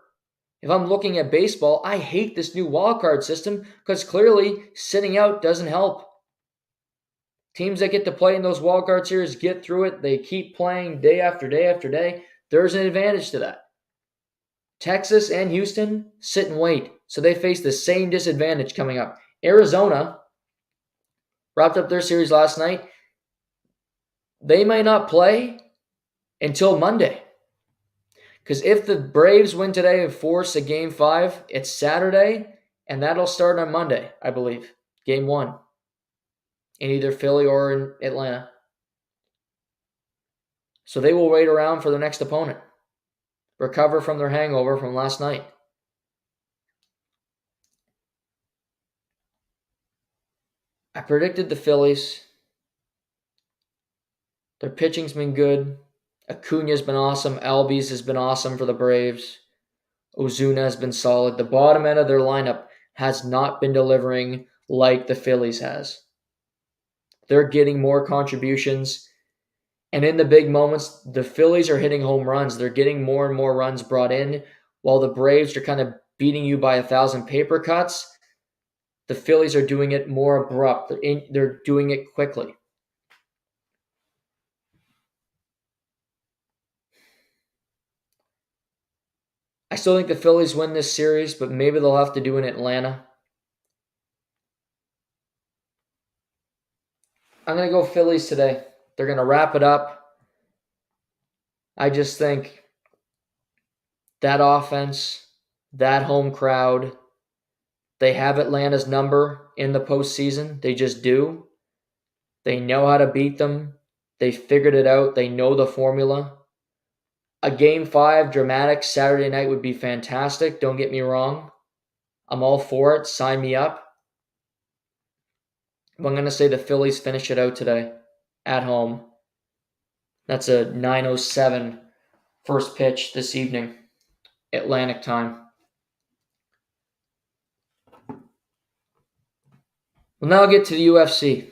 if I'm looking at baseball, I hate this new wild card system because clearly sitting out doesn't help. Teams that get to play in those wild card series get through it. They keep playing day after day after day. There's an advantage to that. Texas and Houston sit and wait. So they face the same disadvantage coming up. Arizona wrapped up their series last night. They may not play until Monday. Because if the Braves win today and force a Game 5, it's Saturday, and that'll start on Monday, I believe. Game 1. In either Philly or in Atlanta. So they will wait around for their next opponent. Recover from their hangover from last night. I predicted the Phillies. Their pitching's been good. Acuna's been awesome. Albies has been awesome for the Braves. Ozuna has been solid. The bottom end of their lineup has not been delivering like the Phillies has. They're getting more contributions. And in the big moments, the Phillies are hitting home runs. They're getting more and more runs brought in, while the Braves are kind of beating you by 1,000 paper cuts. The Phillies are doing it more abrupt. They're doing it quickly. I still think the Phillies win this series, but maybe they'll have to do it in Atlanta. I'm going to go Phillies today. They're going to wrap it up. I just think that offense, that home crowd, they have Atlanta's number in the postseason. They just do. They know how to beat them. They figured it out. They know the formula. A Game 5 dramatic Saturday night would be fantastic. Don't get me wrong. I'm all for it. Sign me up. But I'm going to say the Phillies finish it out today at home. That's a 9:07 first pitch this evening, Atlantic time. We'll now get to the UFC.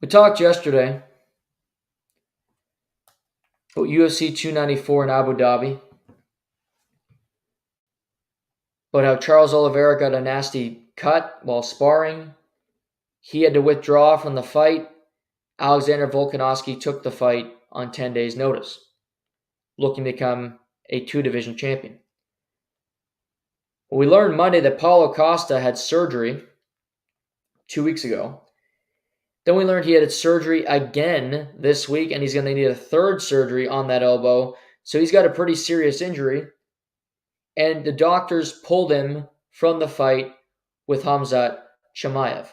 We talked yesterday about UFC 294 in Abu Dhabi. About how Charles Oliveira got a nasty cut while sparring. He had to withdraw from the fight. Alexander Volkanovski took the fight on 10 days' notice, looking to become a 2-division champion. Well, we learned Monday that Paulo Costa had surgery 2 weeks ago. Then we learned he had surgery again this week, and he's going to need a third surgery on that elbow. So he's got a pretty serious injury. And the doctors pulled him from the fight with Khamzat Chimaev.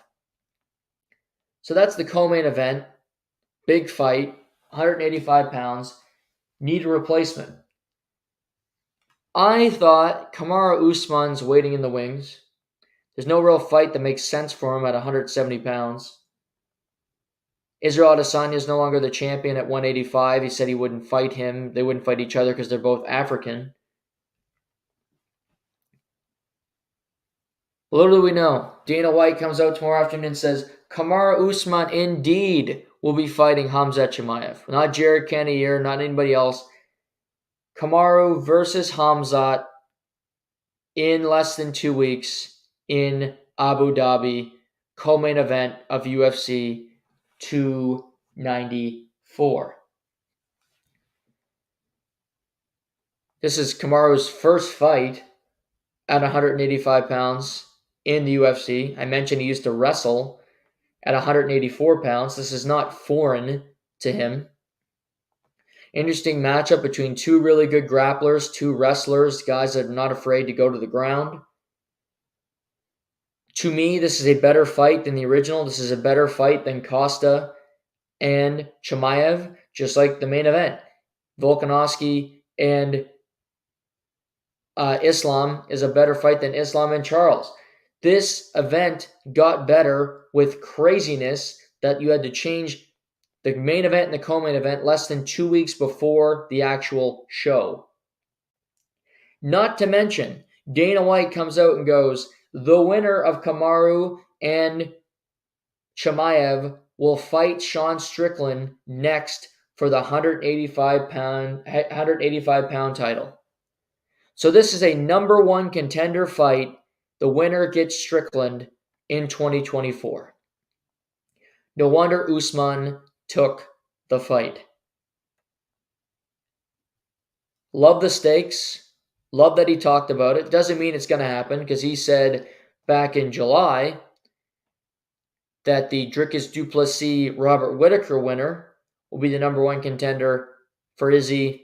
So that's the co-main event. Big fight, 185 pounds. Need a replacement. I thought Kamaru Usman's waiting in the wings. There's no real fight that makes sense for him at 170 pounds. Israel Adesanya is no longer the champion at 185. He said he wouldn't fight him. They wouldn't fight each other because they're both African. Little do we know, Dana White comes out tomorrow afternoon and says, Kamaru Usman indeed will be fighting Khamzat Chimaev. Not Jared Cannonier, not anybody else. Kamaru versus Khamzat in less than 2 weeks in Abu Dhabi, co-main event of UFC 294. This is Kamaru's first fight at 185 pounds in the UFC. I mentioned he used to wrestle at 184 pounds. This is not foreign to him. Interesting matchup between two really good grapplers, two wrestlers, guys that are not afraid to go to the ground. To me, this is a better fight than the original. This is a better fight than Costa and Chimaev, just like the main event. Volkanovski and Islam is a better fight than Islam and Charles. This event got better with craziness that you had to change the main event and the co-main event less than 2 weeks before the actual show. Not to mention, Dana White comes out and goes, the winner of Kamaru and Chimaev will fight Sean Strickland next for the 185-pound title. So this is a number one contender fight. The winner gets Strickland in 2024. No wonder Usman took the fight. Love the stakes. Love that he talked about it. Doesn't mean it's going to happen because he said back in July that the Dricus du Plessis Robert Whittaker winner will be the number one contender for Izzy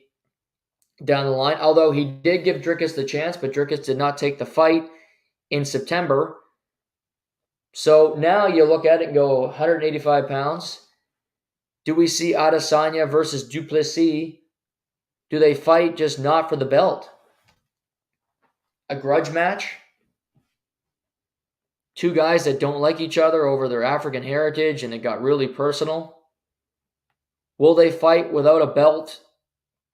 down the line. Although he did give Dricus the chance, but Dricus did not take the fight in September. So now you look at it and go 185 pounds. Do we see Adesanya versus du Plessis? Do they fight just not for the belt? A grudge match? Two guys that don't like each other over their African heritage and it got really personal. Will they fight without a belt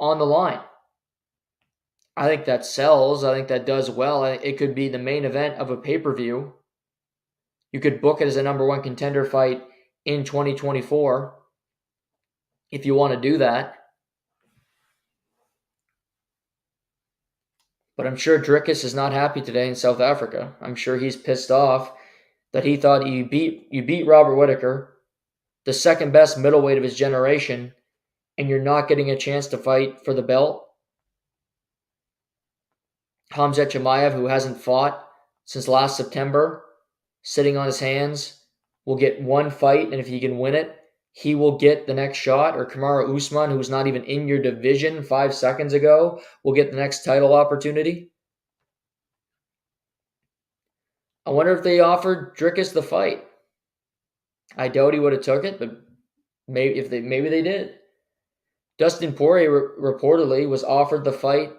on the line? I think that sells. I think that does well. It could be the main event of a pay-per-view. You could book it as a number one contender fight in 2024 if you want to do that. But I'm sure Dricus is not happy today in South Africa. I'm sure he's pissed off that he thought you beat Robert Whittaker, the second best middleweight of his generation, and you're not getting a chance to fight for the belt. Khamzat Chimaev, who hasn't fought since last September, sitting on his hands, will get one fight, and if he can win it, he will get the next shot. Or Kamaru Usman, who was not even in your division 5 seconds ago, will get the next title opportunity. I wonder if they offered Dricus the fight. I doubt he would have took it, but maybe they did. Dustin Poirier reportedly was offered the fight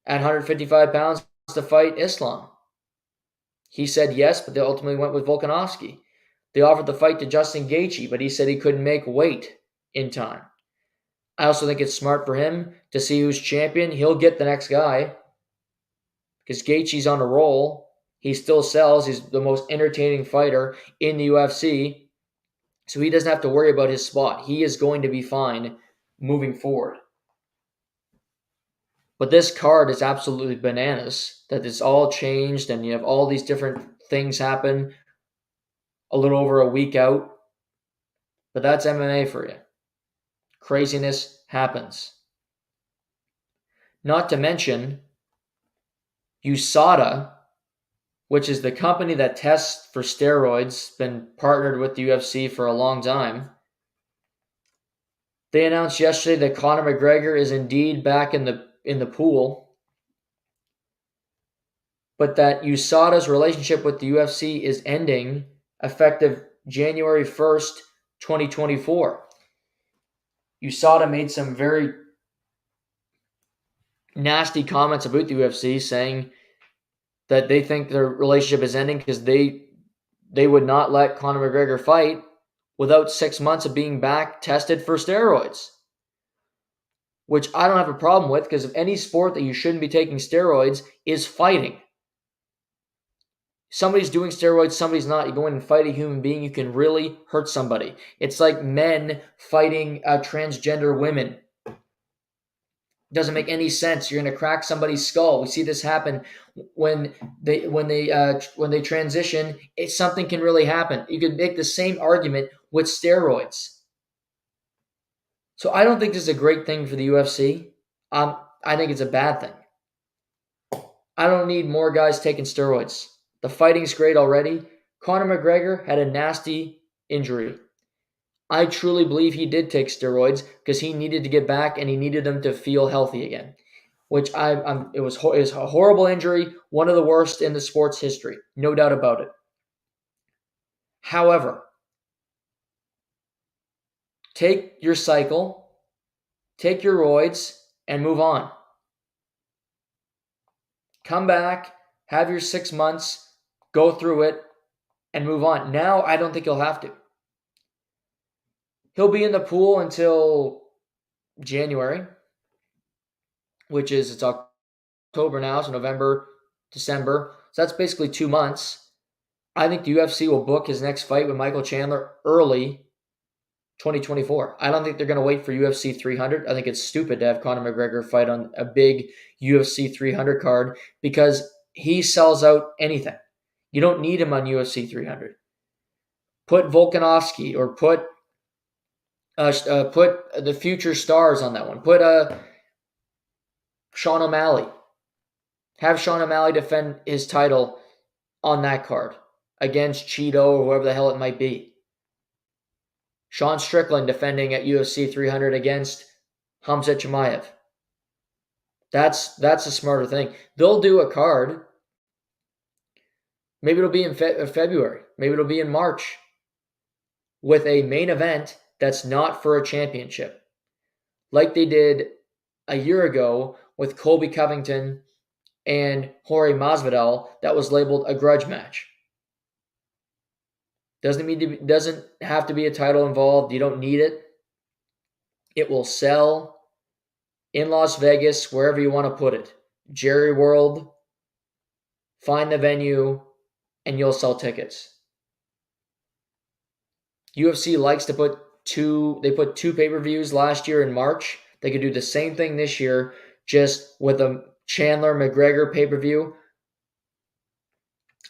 at 155 pounds to fight Islam. He said yes, but they ultimately went with Volkanovski. They offered the fight to Justin Gaethje, but he said he couldn't make weight in time. I also think it's smart for him to see who's champion. He'll get the next guy because Gaethje's on a roll. He still sells. He's the most entertaining fighter in the UFC. So he doesn't have to worry about his spot. He is going to be fine moving forward. But this card is absolutely bananas that it's all changed and you have all these different things happen a little over a week out. But that's MMA for you. Craziness happens. Not to mention USADA, which is the company that tests for steroids, been partnered with the UFC for a long time. They announced yesterday that Conor McGregor is indeed back in the pool, but that USADA's relationship with the UFC is ending effective January 1st, 2024. USADA made some very nasty comments about the UFC, saying that they think their relationship is ending because they would not let Conor McGregor fight without 6 months of being back tested for steroids. Which I don't have a problem with, because if any sport that you shouldn't be taking steroids is fighting. Somebody's doing steroids, somebody's not. You go in and fight a human being, you can really hurt somebody. It's like men fighting transgender women. It doesn't make any sense. You're going to crack somebody's skull. We see this happen when they transition. Something can really happen. You could make the same argument with steroids. So I don't think this is a great thing for the UFC. I think it's a bad thing. I don't need more guys taking steroids. The fighting's great already. Conor McGregor had a nasty injury. I truly believe he did take steroids because he needed to get back and he needed them to feel healthy again. Which it was a horrible injury, one of the worst in the sport's history, no doubt about it. However, take your cycle, take your roids, and move on. Come back, have your 6 months, go through it, and move on. Now, I don't think he'll have to. He'll be in the pool until January, which is, it's October now, so November, December. So that's basically 2 months. I think the UFC will book his next fight with Michael Chandler early 2024. I don't think they're going to wait for UFC 300. I think it's stupid to have Conor McGregor fight on a big UFC 300 card because he sells out anything. You don't need him on UFC 300. Put Volkanovski or put the future stars on that one. Put Sean O'Malley. Have Sean O'Malley defend his title on that card against Cheeto or whoever the hell it might be. Sean Strickland defending at UFC 300 against Khamzat Chimaev. That's a smarter thing. They'll do a card. Maybe it'll be in February. Maybe it'll be in March with a main event that's not for a championship. Like they did a year ago with Colby Covington and Jorge Masvidal that was labeled a grudge match. Doesn't have to be a title involved. You don't need it. It will sell in Las Vegas, wherever you want to put it. Jerry World, find the venue, and you'll sell tickets. UFC likes to put two pay-per-views last year in March. They could do the same thing this year, just with a Chandler McGregor pay-per-view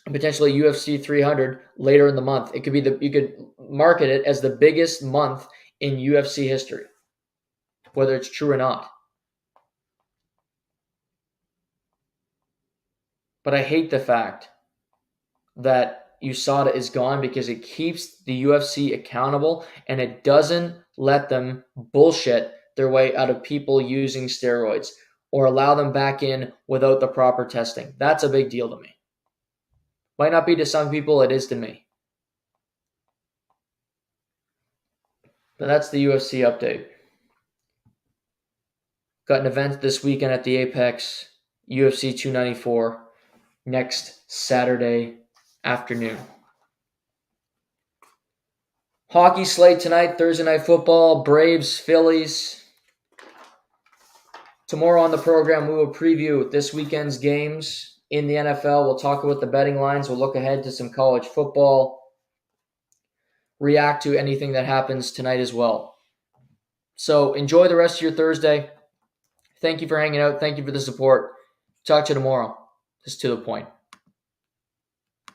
and potentially UFC 300 later in the month. It could be you could market it as the biggest month in UFC history, whether it's true or not. But I hate the fact that USADA is gone because it keeps the UFC accountable and it doesn't let them bullshit their way out of people using steroids or allow them back in without the proper testing. That's a big deal to me. Might not be to some people, it is to me. But that's the UFC update. Got an event this weekend at the Apex, UFC 294, next Saturday afternoon. Hockey slate tonight, Thursday Night Football, Braves, Phillies. Tomorrow on the program, we will preview this weekend's games in the NFL. We'll talk about the betting lines. We'll look ahead to some college football. React to anything that happens tonight as well. So enjoy the rest of your Thursday. Thank you for hanging out. Thank you for the support. Talk to you tomorrow. Just to the point.